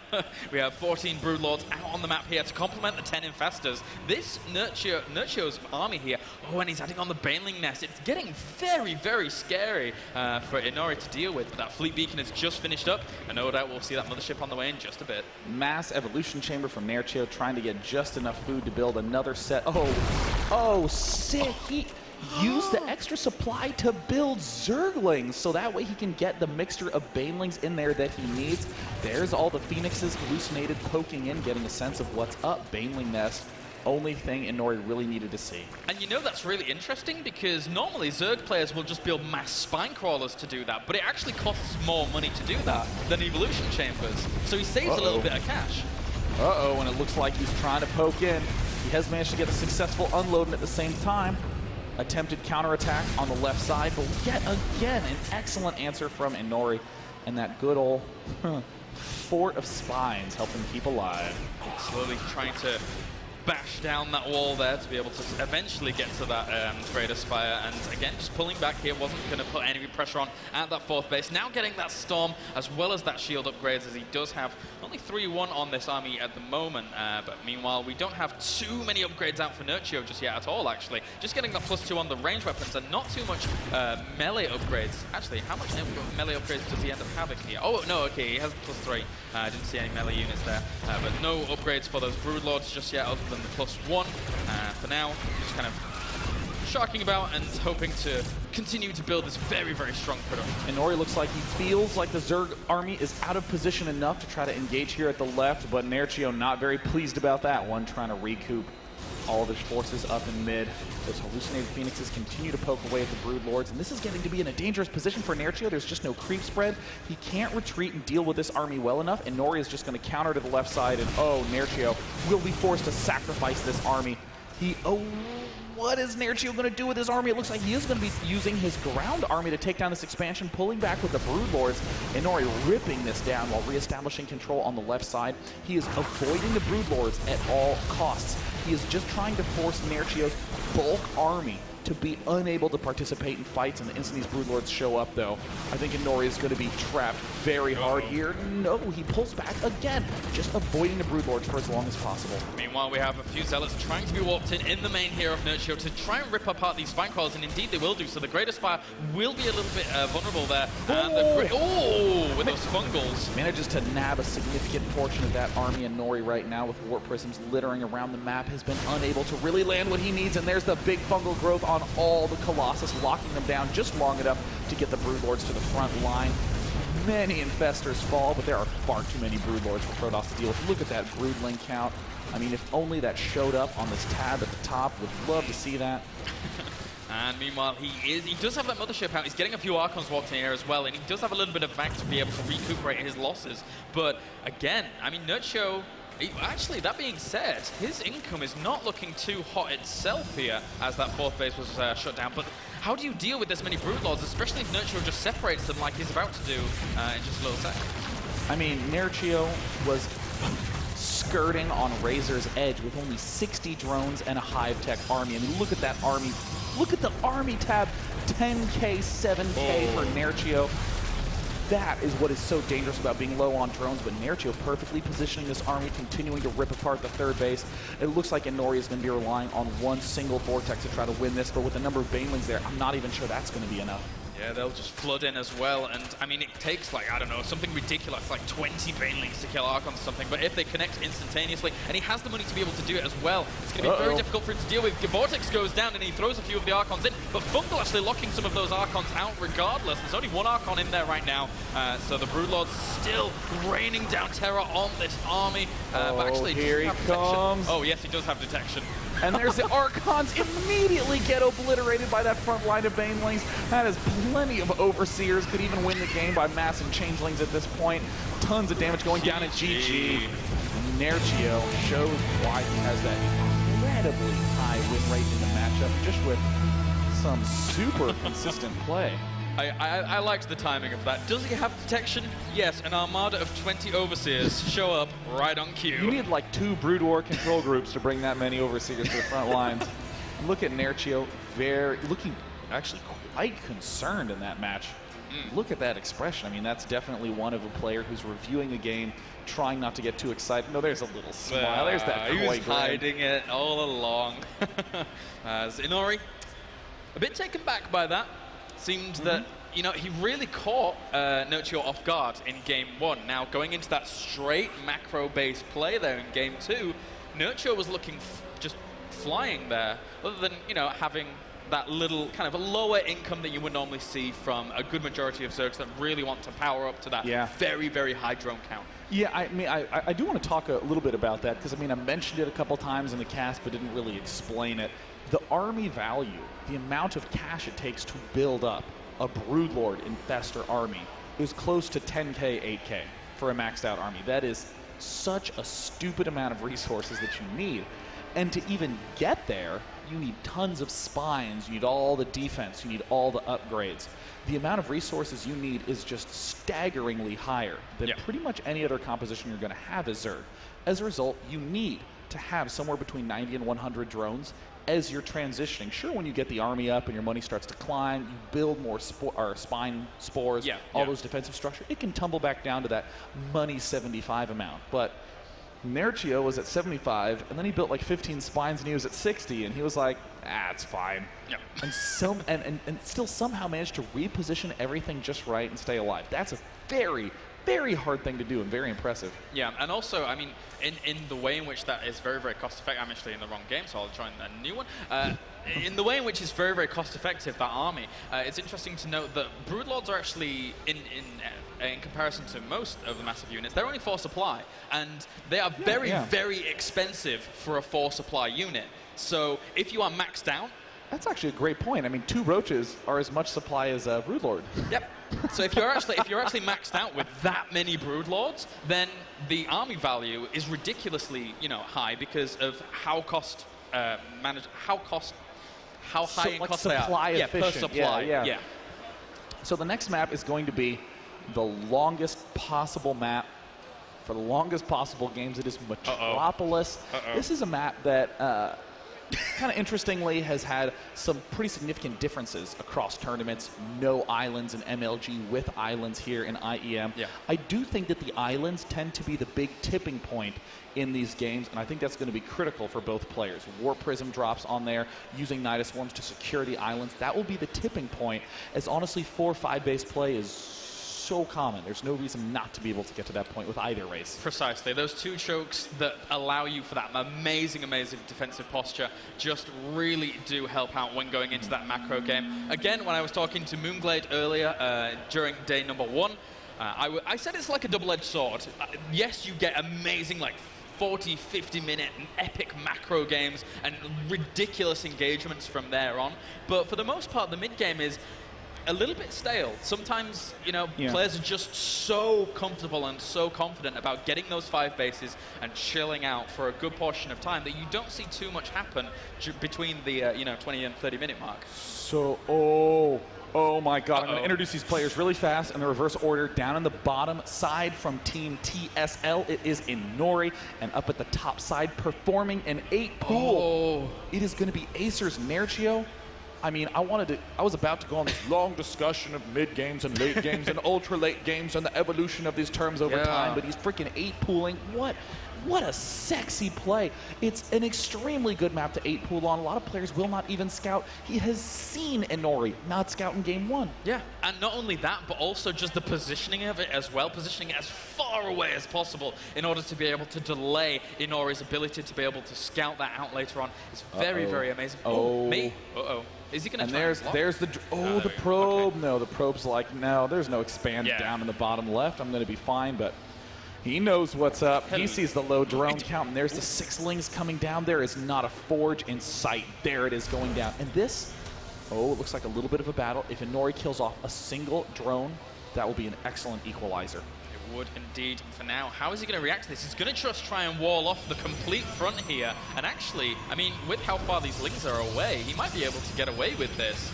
we have 14 Broodlords out on the map here to complement the 10 Infestors. This Nerchio's army here, oh, and he's adding on the Baneling Nest. It's getting very, very scary for Inori to deal with. But that Fleet Beacon has just finished up, and no doubt we'll see that Mothership on the way in just a bit. Mass Evolution Chamber from Nerchio, trying to get just enough food to build another set. Oh, sick. He used the extra supply to build Zerglings, so that way he can get the mixture of Banelings in there that he needs. There's all the Phoenixes hallucinated, poking in, getting a sense of what's up. Baneling Nest, only thing Inori really needed to see. And you know that's really interesting, because normally Zerg players will just build mass spine crawlers to do that, but it actually costs more money to do that than evolution chambers. So he saves a little bit of cash. And it looks like he's trying to poke in. He has managed to get a successful unload, and at the same time, attempted counterattack on the left side, but yet again, an excellent answer from Inori, and that good old fort of spines helping keep alive. Slowly trying to bash down that wall there to be able to eventually get to that Greater Spire, and again, just pulling back here, wasn't going to put any pressure on at that fourth base. Now getting that Storm as well as that shield upgrades, as he does have only 3-1 on this army at the moment, but meanwhile, we don't have too many upgrades out for Nerchio just yet at all, actually. Just getting that +2 on the range weapons and not too much melee upgrades. Actually, how much melee upgrades does he end up having here? Oh, no, okay, he has +3. I didn't see any melee units there, but no upgrades for those Broodlords just yet, other than the +1. For now, just kind of sharking about and hoping to continue to build this very, very strong production. Inori looks like he feels like the Zerg army is out of position enough to try to engage here at the left, but Nerchio not very pleased about that one, trying to recoup all of his forces up in mid. Those hallucinated Phoenixes continue to poke away at the Broodlords, and this is getting to be in a dangerous position for Nerchio. There's just no creep spread. He can't retreat and deal with this army well enough. Inori is just going to counter to the left side, and Nerchio will be forced to sacrifice this army. What is Nerchio going to do with his army? It looks like he is going to be using his ground army to take down this expansion, pulling back with the Broodlords. Inori ripping this down while reestablishing control on the left side. He is avoiding the Broodlords at all costs. He is just trying to force Nerchio's bulk army to be unable to participate in fights, and the instant these Broodlords show up, though, I think Inori is going to be trapped very hard here. No, he pulls back again, just avoiding the Broodlords for as long as possible. Meanwhile, we have a few Zealots trying to be warped in the main here of Nerchio to try and rip apart these Spine Coils, and indeed they will do. So the Greater Spire will be a little bit vulnerable there. With those fungals. Manages to nab a significant portion of that army. Inori right now with Warp Prisms littering around the map has been unable to really land what he needs, and there's the big fungal growth on all the Colossus, locking them down just long enough to get the Broodlords to the front line. Many Infestors fall, but there are far too many Broodlords for Protoss to deal with. Look at that Broodling count. I mean, if only that showed up on this tab at the top, would love to see that. And meanwhile, he does have that Mothership out. He's getting a few Archons walked in here as well, and he does have a little bit of Vac to be able to recuperate his losses. But again, I mean, Nerchio, actually, that being said, his income is not looking too hot itself here as that 4th base was shut down. But how do you deal with this many Broodlords, especially if Nerchio just separates them like he's about to do in just a little sec? I mean, Nerchio was skirting on Razor's edge with only 60 drones and a Hive Tech army. I mean, look at that army. Look at the army tab. 10K, 7K for Nerchio. That is what is so dangerous about being low on drones, but Nerchio perfectly positioning this army, continuing to rip apart the 3rd base. It looks like Inori is going to be relying on one single Vortex to try to win this, but with the number of Banelings there, I'm not even sure that's going to be enough. Yeah, they'll just flood in as well, and I mean, it takes like, I don't know, something ridiculous, like 20 Banelings to kill Archons or something, but if they connect instantaneously, and he has the money to be able to do it as well, it's going to be very difficult for him to deal with. Vortex goes down, and he throws a few of the Archons in, but Fungal actually locking some of those Archons out regardless. There's only one Archon in there right now, so the Broodlords still raining down terror on this army, but actually here he comes. Oh, yes, he does have detection. And there's the Archons immediately get obliterated by that front line of Banelings. That is plenty of Overseers. Could even win the game by massing Changelings at this point. Tons of damage going down at GG. Nerchio shows why he has that incredibly high win rate in the matchup, just with some super consistent play. I liked the timing of that. Does he have detection? Yes, an armada of 20 Overseers show up right on cue. You need like 2 Brood War control groups to bring that many Overseers to the front lines. Look at Nerchio, looking actually quite concerned in that match. Look at that expression. I mean, that's definitely one of a player who's reviewing the game, trying not to get too excited. No, there's a little smile. There's that he was hiding it all along. As Inori, a bit taken back by that. Seemed that, you know, he really caught Nerchio off guard in Game 1. Now, going into that straight macro-based play there in Game 2, Nerchio was looking just flying there, other than, you know, having that little kind of a lower income that you would normally see from a good majority of Zergs that really want to power up to that very, very high drone count. Yeah, I mean, I do want to talk a little bit about that, because, I mean, I mentioned it a couple times in the cast, but didn't really explain it. The army value, the amount of cash it takes to build up a Broodlord Infestor army is close to 10K, 8K for a maxed out army. That is such a stupid amount of resources that you need. And to even get there, you need tons of spines, you need all the defense, you need all the upgrades. The amount of resources you need is just staggeringly higher than pretty much any other composition you're going to have as Zerg. As a result, you need to have somewhere between 90 and 100 drones as you're transitioning. Sure, when you get the army up and your money starts to climb, you build more spine spores, all those defensive structure, it can tumble back down to that money 75 amount. But Nerchio was at 75, and then he built like 15 spines, and he was at 60, and he was like, it's fine. And still somehow managed to reposition everything just right and stay alive. That's a very, very hard thing to do and very impressive. Yeah, and also, I mean, in the way in which that is very, very cost effective, I'm actually in the wrong game, so I'll join a new one. In the way in which it's very, very cost effective, that army, it's interesting to note that Broodlords are actually, in comparison to most of the massive units, they're only 4 supply, and they are very, very expensive for a 4 supply unit. So if you are maxed out, that's actually a great point. I mean, 2 roaches are as much supply as a Broodlord. Yep. So if you're actually maxed out with that many Broodlords, then the army value is ridiculously, you know, high because of how high in cost they are. Supply efficient. Per supply. Yeah. So the next map is going to be the longest possible map for the longest possible games. It is Metropolis. This is a map that kind of interestingly has had some pretty significant differences across tournaments. No islands in MLG with islands here in IEM. Yeah. I do think that the islands tend to be the big tipping point in these games, and I think that's going to be critical for both players. Warp Prism drops on there, using Nidus Swarms to secure the islands. That will be the tipping point, as honestly 4-5 base play is so common. There's no reason not to be able to get to that point with either race. Precisely. Those two chokes that allow you for that amazing, amazing defensive posture just really do help out when going into that macro game. Again, when I was talking to Moonglade earlier during day number 1, I said it's like a double-edged sword. Yes, you get amazing, like 40, 50-minute epic macro games and ridiculous engagements from there on. But for the most part, the mid-game is a little bit stale. Sometimes, you know, players are just so comfortable and so confident about getting those 5 bases and chilling out for a good portion of time that you don't see too much happen between the, 20 and 30-minute mark. So, oh my God. I'm going to introduce these players really fast in the reverse order. Down in the bottom side from Team TSL, it is Inori. And up at the top side, performing an 8 pool, it is going to be Acer's Nerchio. I mean, I was about to go on this long discussion of mid games and late games and ultra late games and the evolution of these terms over time, but he's freaking 8 pooling. What a sexy play. It's an extremely good map to 8 pool on. A lot of players will not even scout. He has seen Inori not scout in game 1. Yeah, and not only that, but also just the positioning of it as well, positioning it as far away as possible in order to be able to delay Inori's ability to be able to scout that out later on. It's very, very amazing. Me? Is he going to try and block? There's the the probe. Okay. No, the probe's like, no, there's no expand down in the bottom left. I'm going to be fine, but he knows what's up. He sees the low drone count, and there's the 6 lings coming down. There is not a forge in sight. There it is going down. And this, it looks like a little bit of a battle. If Inori kills off a single drone, that will be an excellent equalizer. It would indeed. For now, how is he going to react to this? He's going to just try and wall off the complete front here. And actually, I mean, with how far these lings are away, he might be able to get away with this.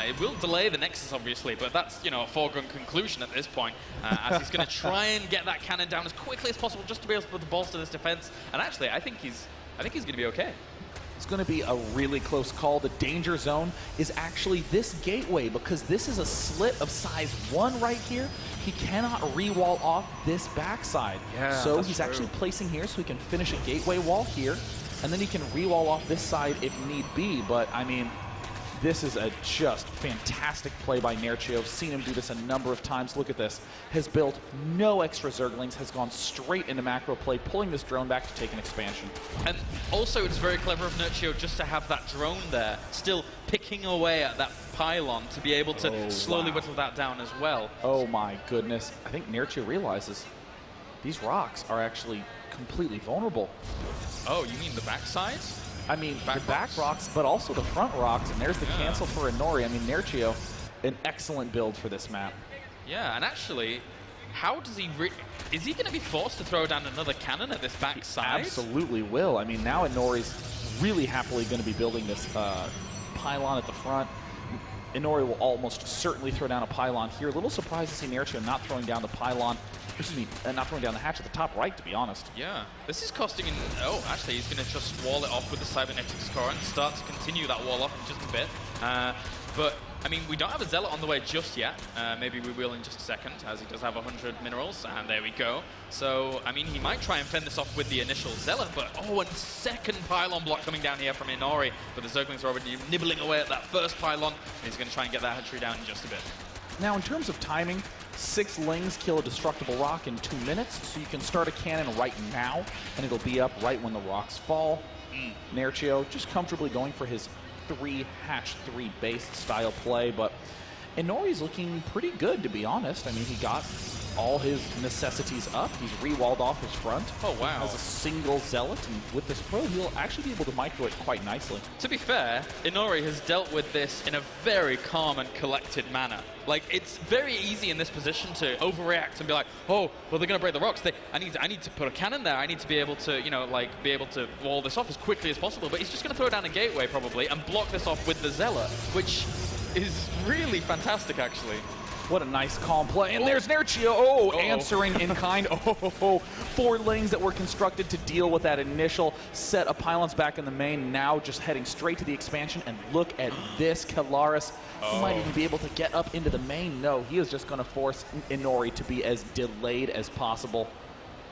It will delay the Nexus, obviously, but that's, a foregone conclusion at this point, as he's going to try and get that cannon down as quickly as possible just to be able to put the bolster this defense. And actually, I think he's going to be okay. It's going to be a really close call. The danger zone is actually this gateway, because this is a slit of size 1 right here. He cannot re-wall off this backside. Yeah, so he's actually placing here so he can finish a gateway wall here, and then he can re-wall off this side if need be. But, I mean, this is a just fantastic play by Nerchio. Seen him do this a number of times. Look at this. Has built no extra Zerglings, has gone straight into macro play, pulling this drone back to take an expansion. And also, it's very clever of Nerchio just to have that drone there, still picking away at that pylon to be able to slowly whittle that down as well. Oh my goodness. I think Nerchio realizes these rocks are actually completely vulnerable. Oh, you mean the backside? I mean, the back rocks, but also the front rocks, and there's the cancel for Inori. I mean, Nerchio, an excellent build for this map. Yeah, and actually, how does he... is he going to be forced to throw down another cannon at this back side? Absolutely will. I mean, now Inori's really happily going to be building this pylon at the front. Inori will almost certainly throw down a pylon here. A little surprised to see Nerchio not throwing down the pylon. Excuse me, not throwing down the hatch at the top right, to be honest. Yeah, this is costing him... Oh, actually, he's going to just wall it off with the Cybernetics core and start to continue that wall off in just a bit. But, I mean, we don't have a Zealot on the way just yet. Maybe we will in just a second, as he does have 100 minerals, and there we go. So, I mean, he might try and fend this off with the initial Zealot, but, and second pylon block coming down here from Inori. But the Zerglings are already nibbling away at that first pylon, and he's going to try and get that hatchery down in just a bit. Now, in terms of timing, 6 lings kill a destructible rock in 2 minutes, so you can start a cannon right now, and it'll be up right when the rocks fall. Nerchio just comfortably going for his 3 hatch 3 base style play, but Inori's looking pretty good, to be honest. I mean, he got all his necessities up. He's re-walled off his front. Oh, wow. He has a single Zealot, and with this probe, he'll actually be able to micro it quite nicely. To be fair, Inori has dealt with this in a very calm and collected manner. Like, it's very easy in this position to overreact and be like, oh, well, they're going to break the rocks. I need to put a cannon there. I need to be able to, be able to wall this off as quickly as possible. But he's just going to throw down a gateway, probably, and block this off with the Zealot, which is really fantastic, actually. What a nice calm play. And there's Nerchio. Answering in kind. 4 lanes that were constructed to deal with that initial set of pylons back in the main. Now just heading straight to the expansion. And look at this. Kalaris. He might even be able to get up into the main. No, he is just going to force Inori to be as delayed as possible.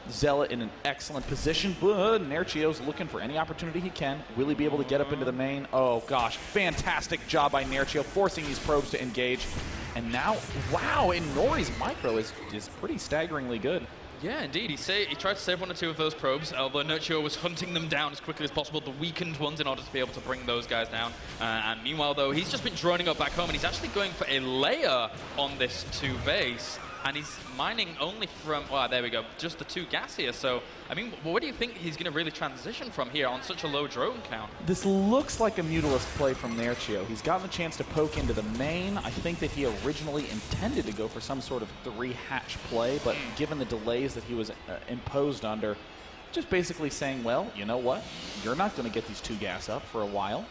Zealot in an excellent position, but Nerchio's looking for any opportunity he can. Will he be able to get up into the main? Oh gosh, fantastic job by Nerchio, forcing these probes to engage. And now, wow, Inori's micro is pretty staggeringly good. Yeah, indeed. He tried to save 1 or 2 of those probes, although Nerchio was hunting them down as quickly as possible, the weakened ones, in order to be able to bring those guys down. And meanwhile, though, he's just been droning up back home, and he's actually going for a layer on this 2 base. And he's mining only from, well, there we go, just the 2 gas here. So, I mean, what do you think he's going to really transition from here on such a low drone count? This looks like a Mutilus play from Nerchio. He's gotten the chance to poke into the main. I think that he originally intended to go for some sort of 3-hatch play, but given the delays that he was imposed under, just basically saying, well, you know what? You're not going to get these 2 gas up for a while.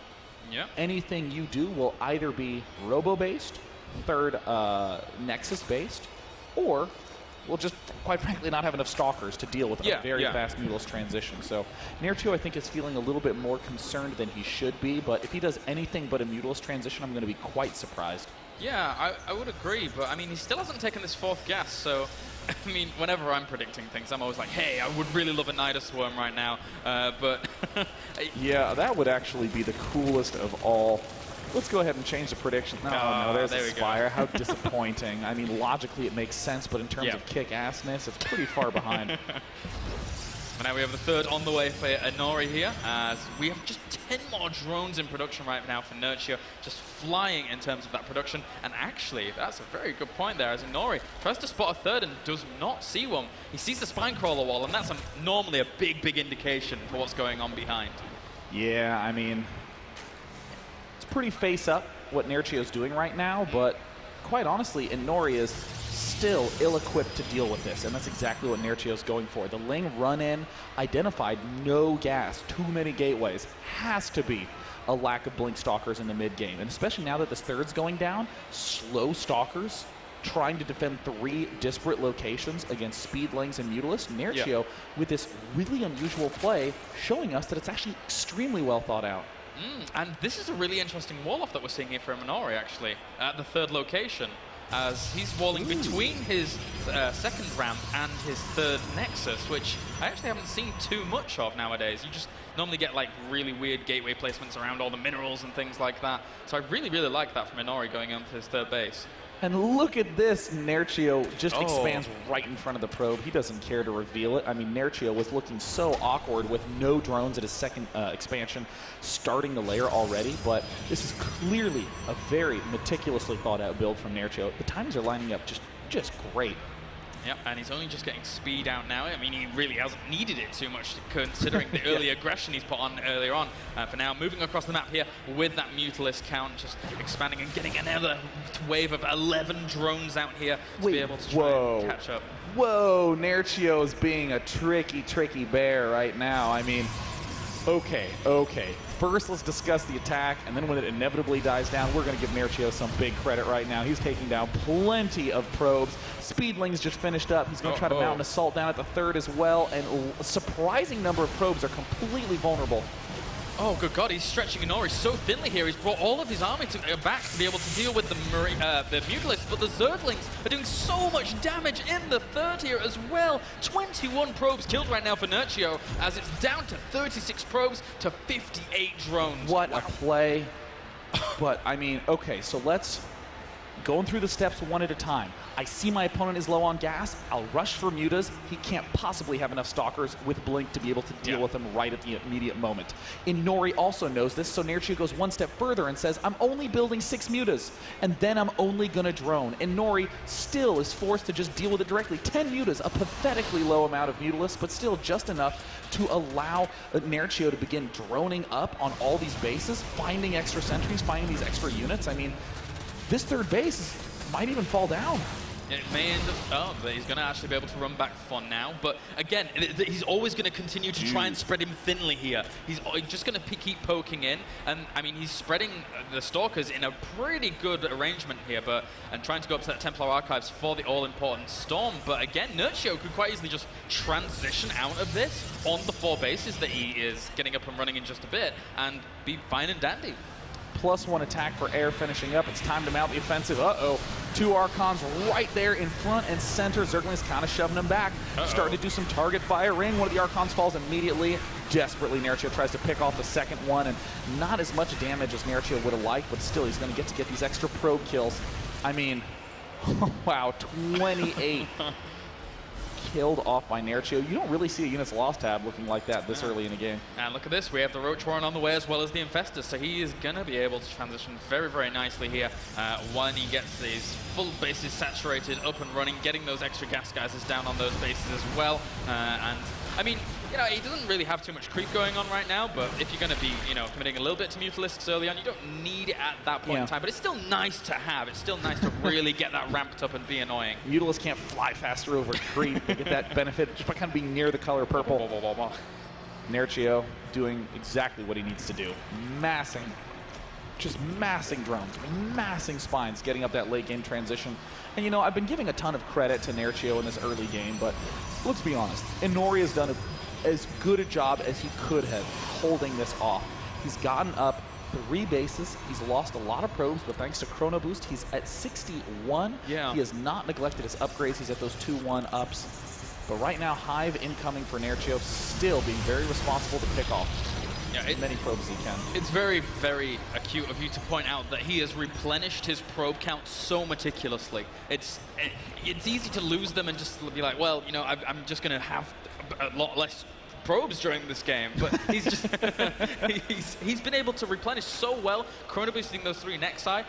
Yeah. Anything you do will either be Robo-based, 3rd Nexus-based, or we'll just, quite frankly, not have enough stalkers to deal with a very fast Mutilus transition. So Nerchio, I think, is feeling a little bit more concerned than he should be, but if he does anything but a Mutilus transition, I'm going to be quite surprised. Yeah, I would agree, but I mean, he still hasn't taken this 4th gas, so I mean, whenever I'm predicting things, I'm always like, hey, I would really love a Nida Swarm right now, but... Yeah, that would actually be the coolest of all. Let's go ahead and change the prediction. No, there's a Spire. How disappointing. I mean, logically it makes sense, but in terms of kick-assness, it's pretty far behind. And now we have the 3rd on the way for Inori here, as we have just 10 more drones in production right now for Nerchio, just flying in terms of that production. And actually, that's a very good point there, as Inori tries to spot a 3rd and does not see one. He sees the spine crawler wall, and that's normally a big indication for what's going on behind. Yeah, I mean, pretty face up what Nerchio's doing right now, but quite honestly, Inori is still ill-equipped to deal with this, and that's exactly what Nerchio's going for. The lane run-in identified no gas, too many gateways. Has to be a lack of blink stalkers in the mid-game, and especially now that this 3rd's going down, slow stalkers trying to defend 3 disparate locations against speed lanes and Mutilus. Nerchio, with this really unusual play, showing us that it's actually extremely well thought out. And this is a really interesting wall-off that we're seeing here from Inori, actually, at the 3rd location, as he's walling between his 2nd ramp and his 3rd Nexus, which I actually haven't seen too much of nowadays. You just normally get, like, really weird gateway placements around all the minerals and things like that. So I really like that from Inori going onto his 3rd base. And look at this, Nerchio just expands right in front of the probe. He doesn't care to reveal it. I mean, Nerchio was looking so awkward with no drones at his 2nd expansion, starting the layer already, but this is clearly a very meticulously thought out build from Nerchio. The timings are lining up just great. Yep, and he's only just getting speed out now. I mean, he really hasn't needed it too much, considering the early aggression he's put on earlier on. For now, moving across the map here with that Mutilus count, just expanding and getting another wave of 11 drones out here to be able to try and catch up. Whoa, Nerchio's being a tricky bear right now. I mean, okay. First, let's discuss the attack, and then when it inevitably dies down, we're going to give Nerchio some big credit right now. He's taking down plenty of probes. Speedling's just finished up. He's going to try to mount an assault down at the 3rd as well, and a surprising number of probes are completely vulnerable. Oh, good God, he's stretching Inori so thinly here. He's brought all of his army back to be able to deal with the Mutilists, but the Zerglings are doing so much damage in the 3rd here as well. 21 probes killed right now for Nerchio, as it's down to 36 probes to 58 drones. What a play. But, I mean, okay, so let's going through the steps one at a time. I see my opponent is low on gas. I'll rush for mutas. He can't possibly have enough stalkers with blink to be able to deal with them right at the immediate moment. Inori also knows this, so Nerchio goes one step further and says, I'm only building 6 mutas, and then I'm only gonna drone. Inori still is forced to just deal with it directly. 10 mutas, a pathetically low amount of Mutilists, but still just enough to allow Nerchio to begin droning up on all these bases, finding extra sentries, finding these extra units. I mean, this 3rd base might even fall down. It may end up, oh, but he's going to actually be able to run back for now. But again, he's always going to continue to try and spread him thinly here. He's just going to keep poking in. And, I mean, he's spreading the Stalkers in a pretty good arrangement here, and trying to go up to that Templar Archives for the all-important Storm. But again, Nerchio could quite easily just transition out of this on the 4 bases that he is getting up and running in just a bit and be fine and dandy. +1 attack for air finishing up. It's time to mount the offensive. Uh-oh. 2 Archons right there in front and center. Zergling's kind of shoving them back. Starting to do some target firing. One of the Archons falls immediately. Desperately, Nerchio tries to pick off the second one, and not as much damage as Nerchio would have liked, but still, he's going to get these extra probe kills. I mean, wow, 28 killed off by Nerchio. You don't really see a units lost tab looking like that this early in the game. And look at this, we have the Roach Warren on the way as well as the Infestor, so he is going to be able to transition very, very nicely here when he gets these full bases saturated, up and running, getting those extra gas geysers down on those bases as well. And I mean, you know, he doesn't really have too much creep going on right now, but if you're going to be, you know, committing a little bit to Mutalisks early on, you don't need it at that point in time, but it's still nice to have. It's still nice to really get that ramped up and be annoying. Mutalisks can't fly faster over creep. They get that benefit just by kind of being near the color purple. Nerchio doing exactly what he needs to do. Just massing drones, massing spines, getting up that late game transition. And you know, I've been giving a ton of credit to Nerchio in this early game, but let's be honest, Inori has done as good a job as he could have holding this off. He's gotten up 3 bases. He's lost a lot of probes, but thanks to Chrono Boost, he's at 61. Yeah. He has not neglected his upgrades. He's at those 2-1 ups. But right now, Hive incoming for Nerchio, still being very responsible to pick off as many probes as he can. It's very, very acute of you to point out that he has replenished his probe count so meticulously. It's easy to lose them and just be like, well, you know, I'm just going to have a lot less probes during this game, but he's just he's been able to replenish so well, chrono boosting those 3 Nexi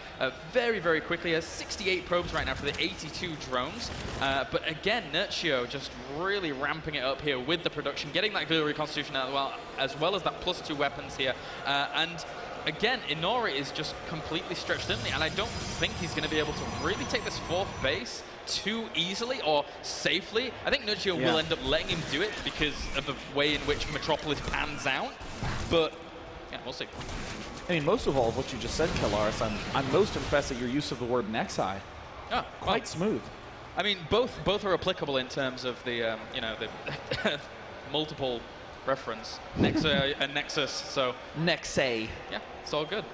very, very quickly. He has 68 probes right now for the 82 drones, but again, Nerchio just really ramping it up here with the production, getting that Glory Constitution as well as that +2 weapons here, and again, Inori is just completely stretched thinly, and I don't think he's going to be able to really take this 4th base too easily or safely. I think Nerchio will end up letting him do it because of the way in which Metropolis pans out, but yeah, we'll see. I mean, most of all of what you just said, Kelaris, I'm most impressed at your use of the word Nexi. Oh, quite smooth. I mean, both are applicable in terms of the you know, the multiple reference, Nexa and Nexus, so Nexay. Yeah, it's all good.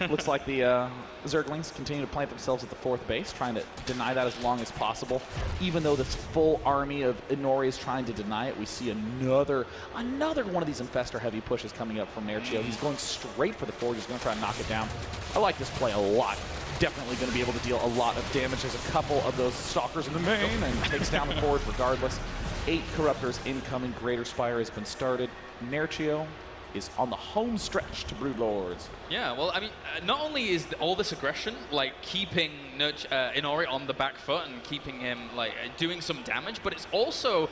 Looks like the Zerglings continue to plant themselves at the 4th base, trying to deny that as long as possible. Even though this full army of Inori is trying to deny it, we see another one of these Infestor heavy pushes coming up from Nerchio. He's going straight for the Forge. He's going to try to knock it down. I like this play a lot. Definitely going to be able to deal a lot of damage. There's a couple of those Stalkers in the main and takes down the Forge regardless. 8 Corruptors incoming. Greater Spire has been started. Nerchio is on the home stretch to Broodlords. Yeah, well, I mean, not only is all this aggression, like, keeping Inori on the back foot and keeping him, like, doing some damage, but it's also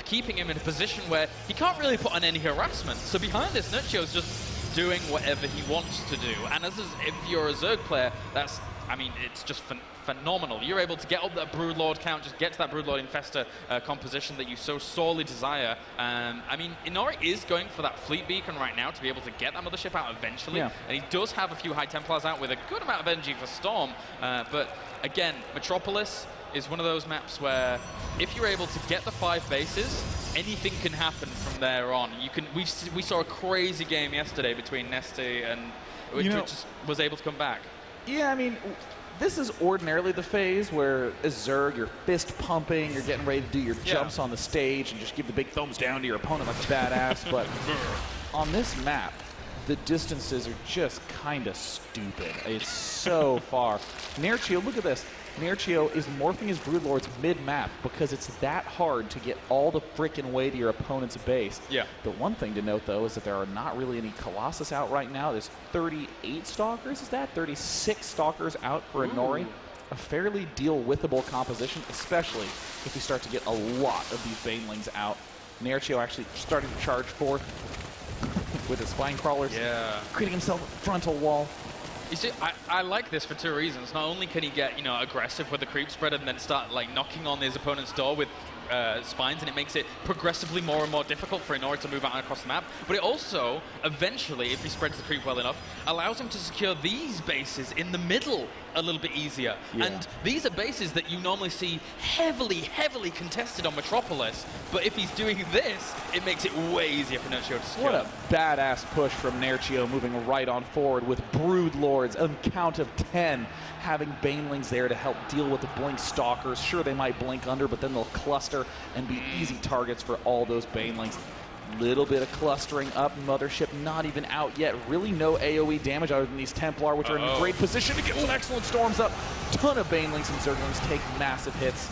keeping him in a position where he can't really put on any harassment. So behind this, Nerchio's just doing whatever he wants to do. And if you're a Zerg player, that's, I mean, it's just phenomenal. You're able to get up that Broodlord count, just get to that Broodlord Infestor composition that you so sorely desire. I mean, Inori is going for that Fleet Beacon right now to be able to get that Mothership out eventually. Yeah. And he does have a few High Templars out with a good amount of energy for Storm. But again, Metropolis is one of those maps where if you're able to get the 5 bases, anything can happen from there on. We saw a crazy game yesterday between Nesty and which just was able to come back. Yeah, I mean, this is ordinarily the phase where as Zerg, you're fist pumping, you're getting ready to do your jumps on the stage and just give the big thumbs down to your opponent like a badass. But on this map, the distances are just kind of stupid. It's so far. Nerchio, look at this. Nerchio is morphing his Broodlords mid-map because it's that hard to get all the frickin' way to your opponent's base. Yeah. The one thing to note, though, is that there are not really any Colossus out right now. There's 38 Stalkers, is that? 36 Stalkers out for Inori. A fairly deal-withable composition, especially if we start to get a lot of these Banelings out. Nerchio actually starting to charge forth with his Spine Crawlers. Yeah. Creating himself a frontal wall. You see, I like this for two reasons. Not only can he get, you know, aggressive with the creep spread and then start like knocking on his opponent's door with spines, and it makes it progressively more and more difficult for Inori to move out across the map, but it also, eventually, if he spreads the creep well enough, allows him to secure these bases in the middle a little bit easier. Yeah. And these are bases that you normally see heavily contested on Metropolis, but if he's doing this, it makes it way easier for Nerchio to secure. What a badass push from Nerchio, moving right on forward with Brood Lords, a count of 10, having Banelings there to help deal with the Blink Stalkers. Sure, they might blink under, but then they'll cluster and be easy targets for all those Banelings. Little bit of clustering up. Mothership not even out yet. Really no AoE damage other than these Templar, which are in a great position to get some excellent storms up. Ton of Banelings and Zerglings take massive hits.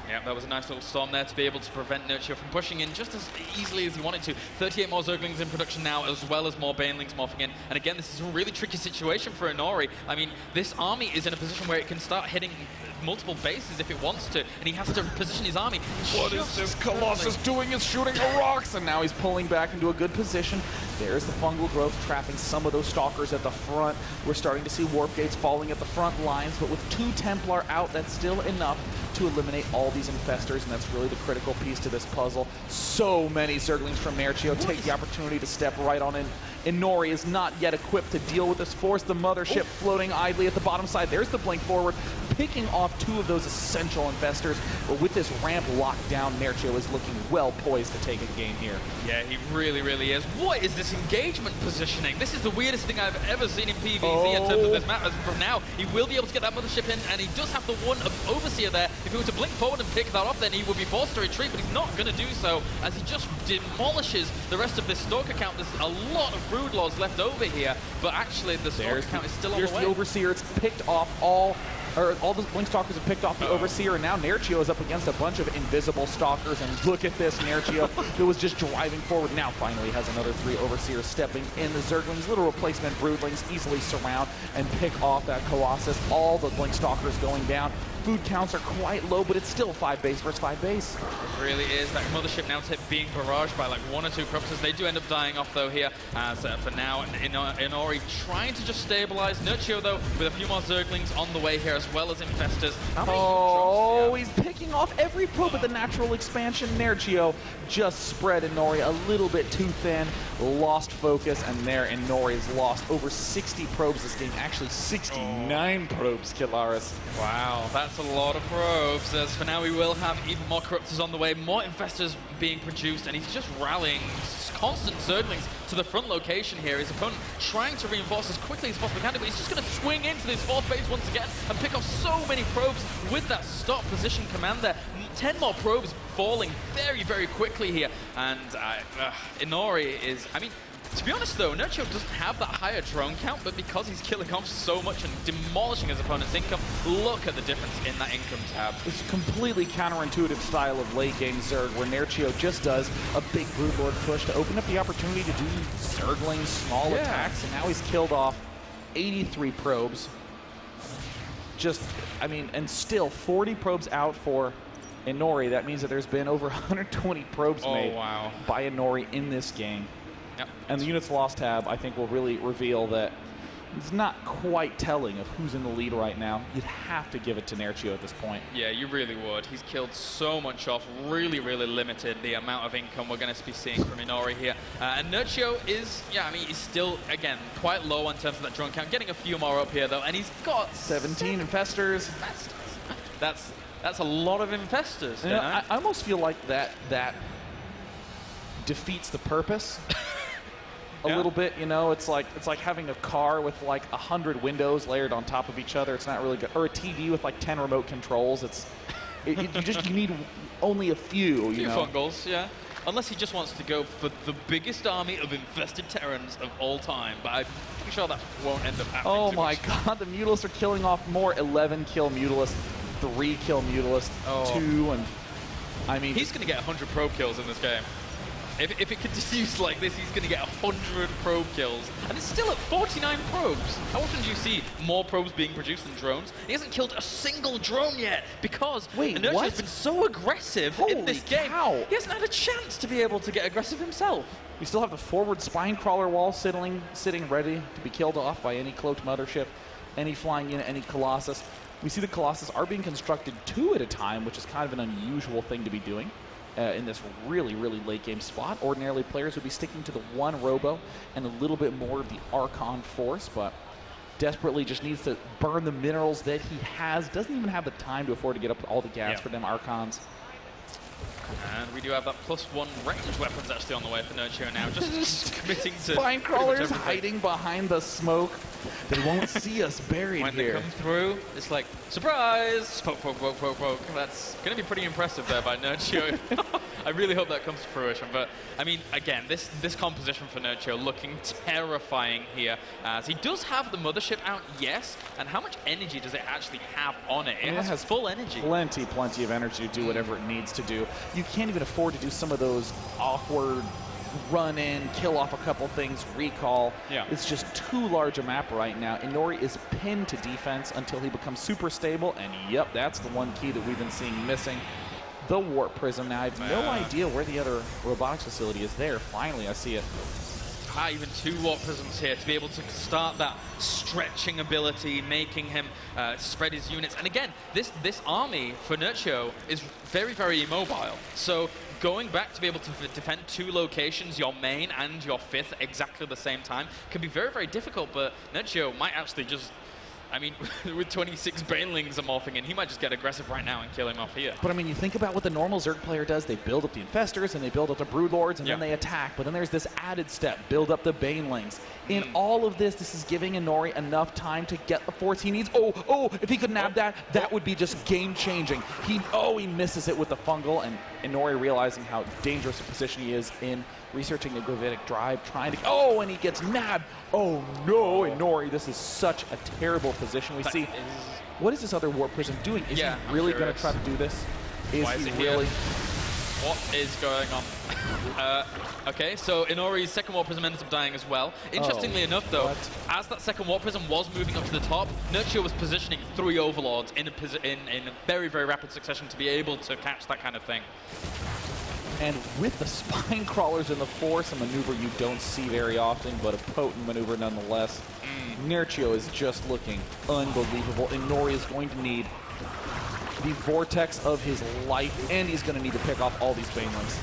Yeah, that was a nice little storm there to be able to prevent Nerchio from pushing in just as easily as he wanted to. 38 more Zerglings in production now, as well as more Banelings morphing in. And again, this is a really tricky situation for Inori. I mean, this army is in a position where it can start hitting multiple bases if it wants to, and he has to position his army. What is this Colossus doing? Is shooting rocks, and now he's pulling back into a good position. There's the fungal growth trapping some of those stalkers at the front. We're starting to see warp gates falling at the front lines, but with 2 Templar out, that's still enough to eliminate all these infestors, and that's really the critical piece to this puzzle. So many Zerglings from Nerchio take the opportunity to step right on in. Inori is not yet equipped to deal with this force. The Mothership floating idly at the bottom side. There's the blink forward, picking off 2 of those essential infestors. But with this ramp locked down, Nerchio is looking well poised to take a game here. Yeah, he really, really is. What is this engagement positioning? This is the weirdest thing I've ever seen in PvZ in terms of this map. As from now, he will be able to get that Mothership in, and he does have the one Overseer there. If he were to blink forward and pick that off, then he would be forced to retreat, but he's not going to do so, as he just demolishes the rest of this Stalker count. There's a lot of Brood Lords left over here, but actually the Stalker count is still on the way. Here's the Overseer. It's picked off all the Blink Stalkers have picked off the Overseer, and now Nerchio is up against a bunch of invisible Stalkers, and look at this Nerchio who was just driving forward. Now finally has another 3 Overseers stepping in. The Zerglings, little replacement Broodlings, easily surround and pick off that Colossus. All the Blink Stalkers going down. Food counts are quite low, but it's still 5 base versus 5 base. It really is. That Mothership now being barraged by like 1 or 2 corpses. They do end up dying off though here, as for now, Inori trying to just stabilize. Nerchio though with a few more Zerglings on the way here, as well as infestors. He's picking off every probe at the natural expansion. Nerchio just spread Inori a little bit too thin, lost focus, and there Inori's lost over 60 probes this game. Actually 69 probes, Kilaris. Wow, that's a lot of probes. As for now, we will have even more corruptors on the way, more infestors being produced, and he's just rallying constant Zerglings to the front location here. His opponent trying to reinforce as quickly as possible, but he's just going to swing into this 4th base once again and pick off so many probes with that stop position command there. 10 more probes falling very, very quickly here, and Inori is, I mean, to be honest though, Nerchio doesn't have that higher drone count, but because he's killing off so much and demolishing his opponent's income, look at the difference in that income tab. It's a completely counterintuitive style of late game Zerg, where Nerchio just does a big Brood Lord push to open up the opportunity to do Zergling small attacks, and now he's killed off 83 probes. Just, I mean, and still 40 probes out for Inori. That means that there's been over 120 probes made by Inori in this game. Yep. And the units lost tab, I think, will really reveal that it's not quite telling of who's in the lead right now. You'd have to give it to Nerchio at this point. Yeah, you really would. He's killed so much off, really, really limited the amount of income we're going to be seeing from Inori here. And Nerchio is, yeah, I mean, he's still, again, quite low in terms of that drone count. Getting a few more up here, though, and he's got 17 infestors. That's a lot of infestors. You know, I almost feel like that defeats the purpose. A little bit, you know, it's like having a car with like 100 windows layered on top of each other. It's not really good. Or a TV with like 10 remote controls. You need only a few. You know, fungals, yeah. Unless he just wants to go for the biggest army of infested Terrans of all time, but I'm pretty sure that won't end up happening. Oh my God, the Mutalisks are killing off more 11 kill Mutalisks, 3 kill Mutalisks, 2, and I mean he's going to get 100 probe kills in this game. If it continues like this, he's going to get 100 probe kills. And it's still at 49 probes. How often do you see more probes being produced than drones? He hasn't killed a single drone yet because Nerchio has been so aggressive in this game. Cow. He hasn't had a chance to be able to get aggressive himself. We still have the forward spine crawler wall sitting ready to be killed off by any cloaked mothership, any flying unit, any Colossus. We see the Colossus are being constructed 2 at a time, which is kind of an unusual thing to be doing in this really, really late game spot. Ordinarily, players would be sticking to the 1 Robo and a little bit more of the Archon Force, but desperately just needs to burn the minerals that he has. Doesn't even have the time to afford to get up all the gas for them Archons. And we do have that +1 range weapons actually on the way for Nerchio now, just committing to... Spine crawlers hiding behind the smoke. They won't see us buried when here. When they come through, it's like, surprise! Poke, poke, poke, poke, poke. That's going to be pretty impressive there by Nerchio. I really hope that comes to fruition. But, I mean, again, this composition for Nerchio looking terrifying here. As he does have the mothership out, yes. And how much energy does it actually have on it? It has full energy. Plenty of energy to do whatever it needs to do. You can't even afford to do some of those awkward run in, kill off a couple things, recall. Yeah. It's just too large a map right now. Inori is pinned to defense until he becomes super stable, and yep, that's the one key that we've been seeing missing. The Warp Prism. Now, I have no idea where the other robotics facility is there. Finally, I see it. Even 2 Warp Prisms here to be able to start that stretching ability, making him spread his units. And again, this army for Nerchio is very, very immobile. So going back to be able to defend 2 locations, your main and your 5th, exactly the same time, can be very, very difficult. But Nerchio might actually just... I mean, with 26 Banelings morphing in, he might just get aggressive right now and kill him off here. But I mean, you think about what the normal Zerg player does. They build up the Infestors, and they build up the Broodlords, and then they attack. But then there's this added step, build up the Banelings. In all of this, this is giving Inori enough time to get the force he needs. Oh, if he could nab that would be just game-changing. He misses it with the fungal, and Inori realizing how dangerous a position he is in researching the gravitic drive, trying to... and he gets nabbed. Oh, no, Inori, this is such a terrible position. We see... What is this other Warp Prism doing? Is he really going to try to do this? Why is he really... What is going on? Okay, so Inori's second Warp Prism ends up dying as well. Interestingly enough, though, as that second Warp Prism was moving up to the top, Nerchio was positioning 3 Overlords in a very, very rapid succession to be able to catch that kind of thing. And with the spine crawlers in the force, a maneuver you don't see very often, but a potent maneuver nonetheless, Nerchio is just looking unbelievable. Inori is going to need the vortex of his life, and he's going to need to pick off all these Banelings.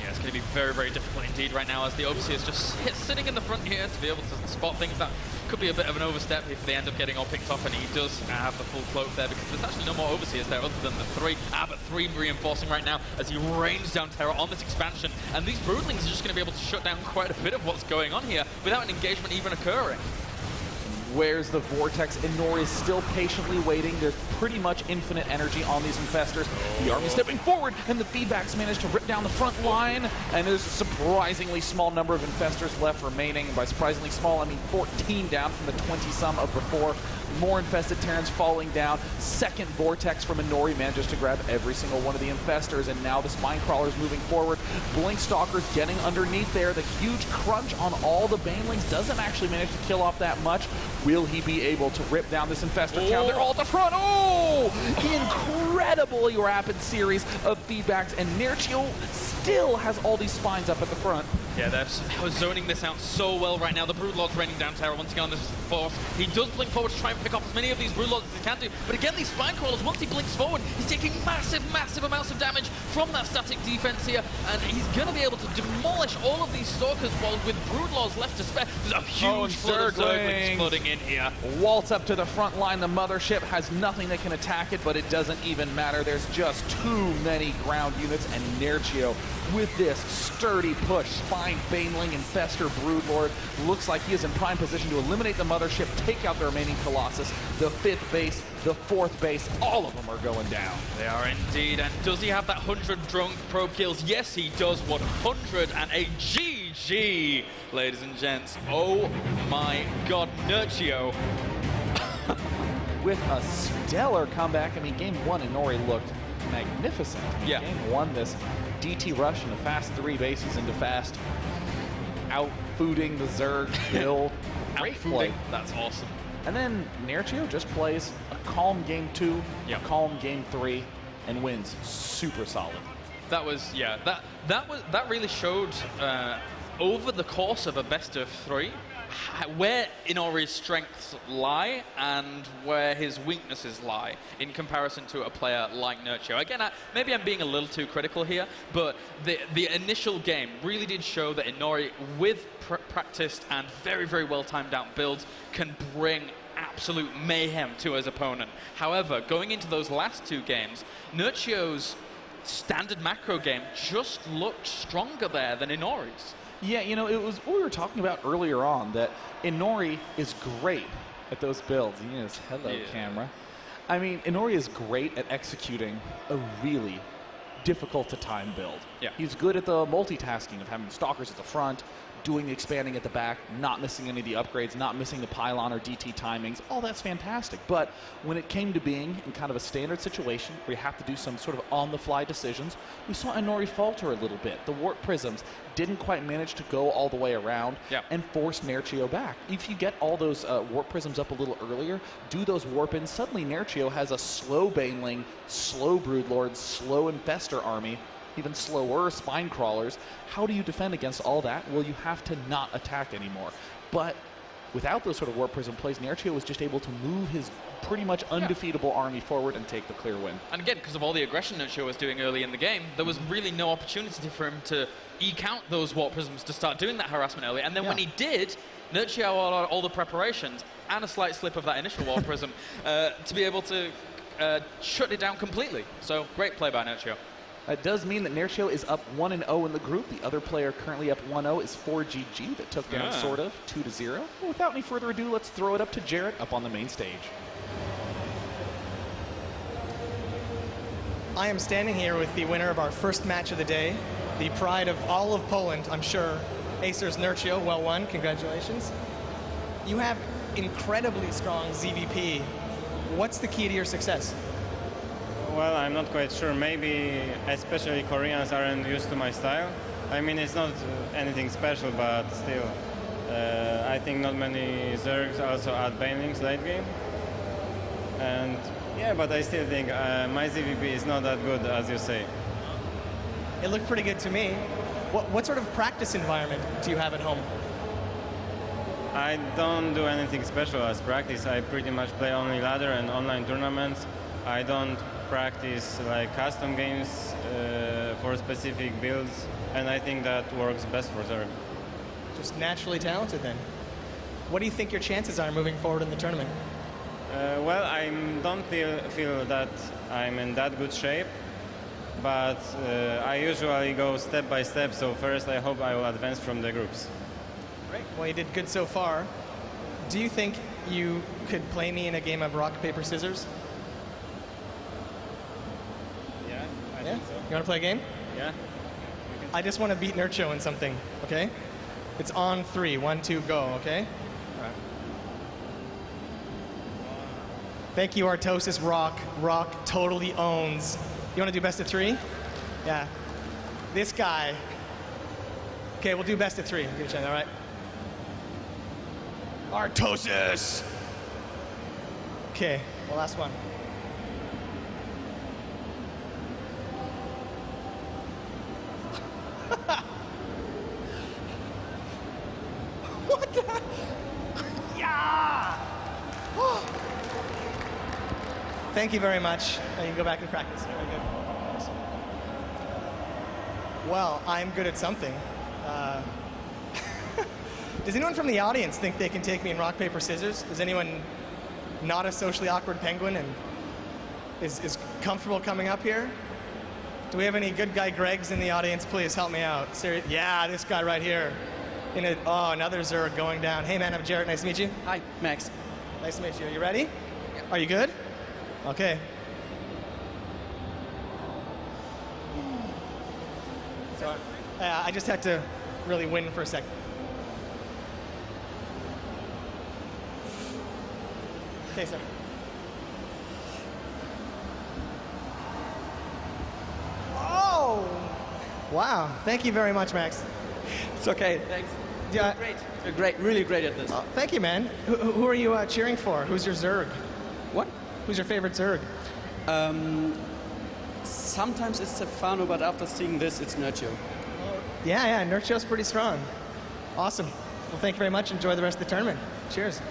Yeah, it's going to be very, very difficult indeed right now as the Overseer is just sitting in the front here to be able to spot things that could be a bit of an overstep if they end up getting all picked off, and he does have the full cloak there because there's actually no more Overseers there other than the 3. But 3 reinforcing right now as he rains down terror on this expansion, and these Broodlings are just going to be able to shut down quite a bit of what's going on here without an engagement even occurring. Where's the vortex? Inori is still patiently waiting. There's pretty much infinite energy on these infestors. The army stepping forward, and the feedbacks managed to rip down the front line. And there's a surprisingly small number of infestors left remaining. And by surprisingly small, I mean 14 down from the 20-some of before. More infested Terrans falling down. Second vortex from Inori manages to grab every single one of the infestors, and now the spine crawlers moving forward. Blink Stalkers getting underneath there. The huge crunch on all the Banelings doesn't actually manage to kill off that much. Will he be able to rip down this infestor town? They're all at the front. Incredibly rapid series of feedbacks, and Nerchio still has all these spines up at the front. Yeah, they're zoning this out so well right now. The Broodlord's raining down terror once again on this force. He does blink forward to try and pick off as many of these Broodlords as he can do. But again, these spine crawlers, once he blinks forward, he's taking massive, massive amounts of damage from that static defense here. And he's going to be able to demolish all of these Stalkers while with Broodlords left to spare. There's a huge flood of Zerglings flooding in here. Waltz up to the front line. The mothership has nothing that can attack it, but it doesn't even matter. There's just too many ground units, and Nerchio, with this sturdy push, spine Baneling, Infestor, Broodlord, looks like he is in prime position to eliminate the mothership, take out the remaining Colossus, the 5th base, the 4th base, all of them are going down. They are indeed, and does he have that 100 drone probe kills? Yes, he does, 100, and a GG, ladies and gents. Oh my god, Nerchio. With a stellar comeback. I mean, game 1, Inori looked magnificent. Yeah. Game 1, this DT rush and a fast 3 bases into fast, out-fooding the Zerg build. Great play. That's awesome. And then Nerchio just plays a calm game 2, a calm game 3, and wins super solid. That was, yeah, that really showed over the course of a best of 3 where Inori's strengths lie and where his weaknesses lie in comparison to a player like Nerchio. Again, maybe I'm being a little too critical here, but the initial game really did show that Inori, with practiced and very, very well timed out builds, can bring absolute mayhem to his opponent. However, going into those last 2 games, Nerchio's standard macro game just looked stronger there than Inori's. Yeah, you know, it was what we were talking about earlier on, that Inori is great at those builds. Yes, hello, camera. I mean, Inori is great at executing a really difficult-to-time build. Yeah. He's good at the multitasking of having stalkers at the front, doing the expanding at the back, not missing any of the upgrades, not missing the pylon or DT timings. All that's fantastic. But when it came to being in kind of a standard situation where you have to do some sort of on-the-fly decisions, we saw Inori falter a little bit. The warp prisms didn't quite manage to go all the way around and force Nerchio back. If you get all those warp prisms up a little earlier, do those warp-ins, suddenly Nerchio has a slow Baneling, slow Broodlord, slow Infestor army, even slower spine crawlers. How do you defend against all that? Well, you have to not attack anymore. But without those sort of warp prism plays, Nerchio was just able to move his pretty much undefeatable army forward and take the clear win. And again, because of all the aggression Nerchio was doing early in the game, there was really no opportunity for him to eke out those warp prisms to start doing that harassment early. And then when he did, Nerchio had all the preparations and a slight slip of that initial warp prism to be able to shut it down completely. So great play by Nerchio. That does mean that Nerchio is up 1-0 in the group. The other player currently up 1-0 is 4GG that took down sort of 2-0. Well, without any further ado, let's throw it up to Jarrett up on the main stage. I am standing here with the winner of our first match of the day, the pride of all of Poland, I'm sure, Acer's Nerchio. Well won, congratulations. You have incredibly strong ZVP. What's the key to your success? Well, I'm not quite sure. Maybe especially Koreans aren't used to my style. I mean, it's not anything special, but still, I think not many Zergs also add Banelings late game. And yeah, but I still think my ZVP is not that good as you say. It looked pretty good to me. What sort of practice environment do you have at home? I don't do anything special as practice. I pretty much play only ladder and online tournaments. I don't practice like custom games for specific builds, and I think that works best for Zerg. Just naturally talented then. What do you think your chances are moving forward in the tournament? Well, I don't feel that I'm in that good shape, but I usually go step by step, so first I hope I will advance from the groups. Great. Well, you did good so far. Do you think you could play me in a game of rock, paper, scissors? Yeah, I think so. You want to play a game? Yeah. I just want to beat Nerchio in something, okay? It's on 3. 1, 2, go, okay? All right. Thank you, Artosis Rock. Rock totally owns. You want to do best of 3? Yeah. This guy. Okay, we'll do best of 3. Give it a chance, all right? Artosis! Okay, well, last one. What the? Yeah! Thank you very much. You can go back and practice. Very good. Well, I'm good at something. Does anyone from the audience think they can take me in rock, paper, scissors? Is anyone not a socially awkward penguin and is comfortable coming up here? Do we have any good guy Gregs in the audience? Please help me out. Yeah, this guy right here. Another Zerg going down. Hey man, I'm Jarrett. Nice to meet you. Hi, Max. Nice to meet you. Are you ready? Are you good? Okay. So, I just had to really win for a second. Okay, sir. Oh! Wow. Thank you very much, Max. It's okay. Thanks. Yeah. Great. You're great. Really great at this. Thank you, man. Who are you cheering for? Who's your Zerg? What? Who's your favorite Zerg? Sometimes it's Stefano, but after seeing this, it's Nerchio. Yeah, Nerchio's pretty strong. Awesome. Well, thank you very much. Enjoy the rest of the tournament. Cheers.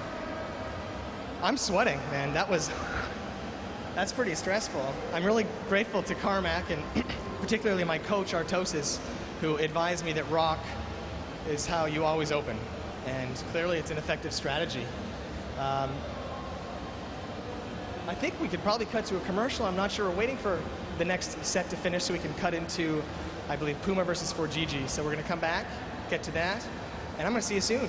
I'm sweating, man. That's pretty stressful. I'm really grateful to Carmack and particularly my coach, Artosis, who advised me that rock is how you always open. And clearly it's an effective strategy. I think we could probably cut to a commercial. I'm not sure. We're waiting for the next set to finish so we can cut into, I believe, Puma versus 4GG. So we're going to come back, get to that, and I'm going to see you soon.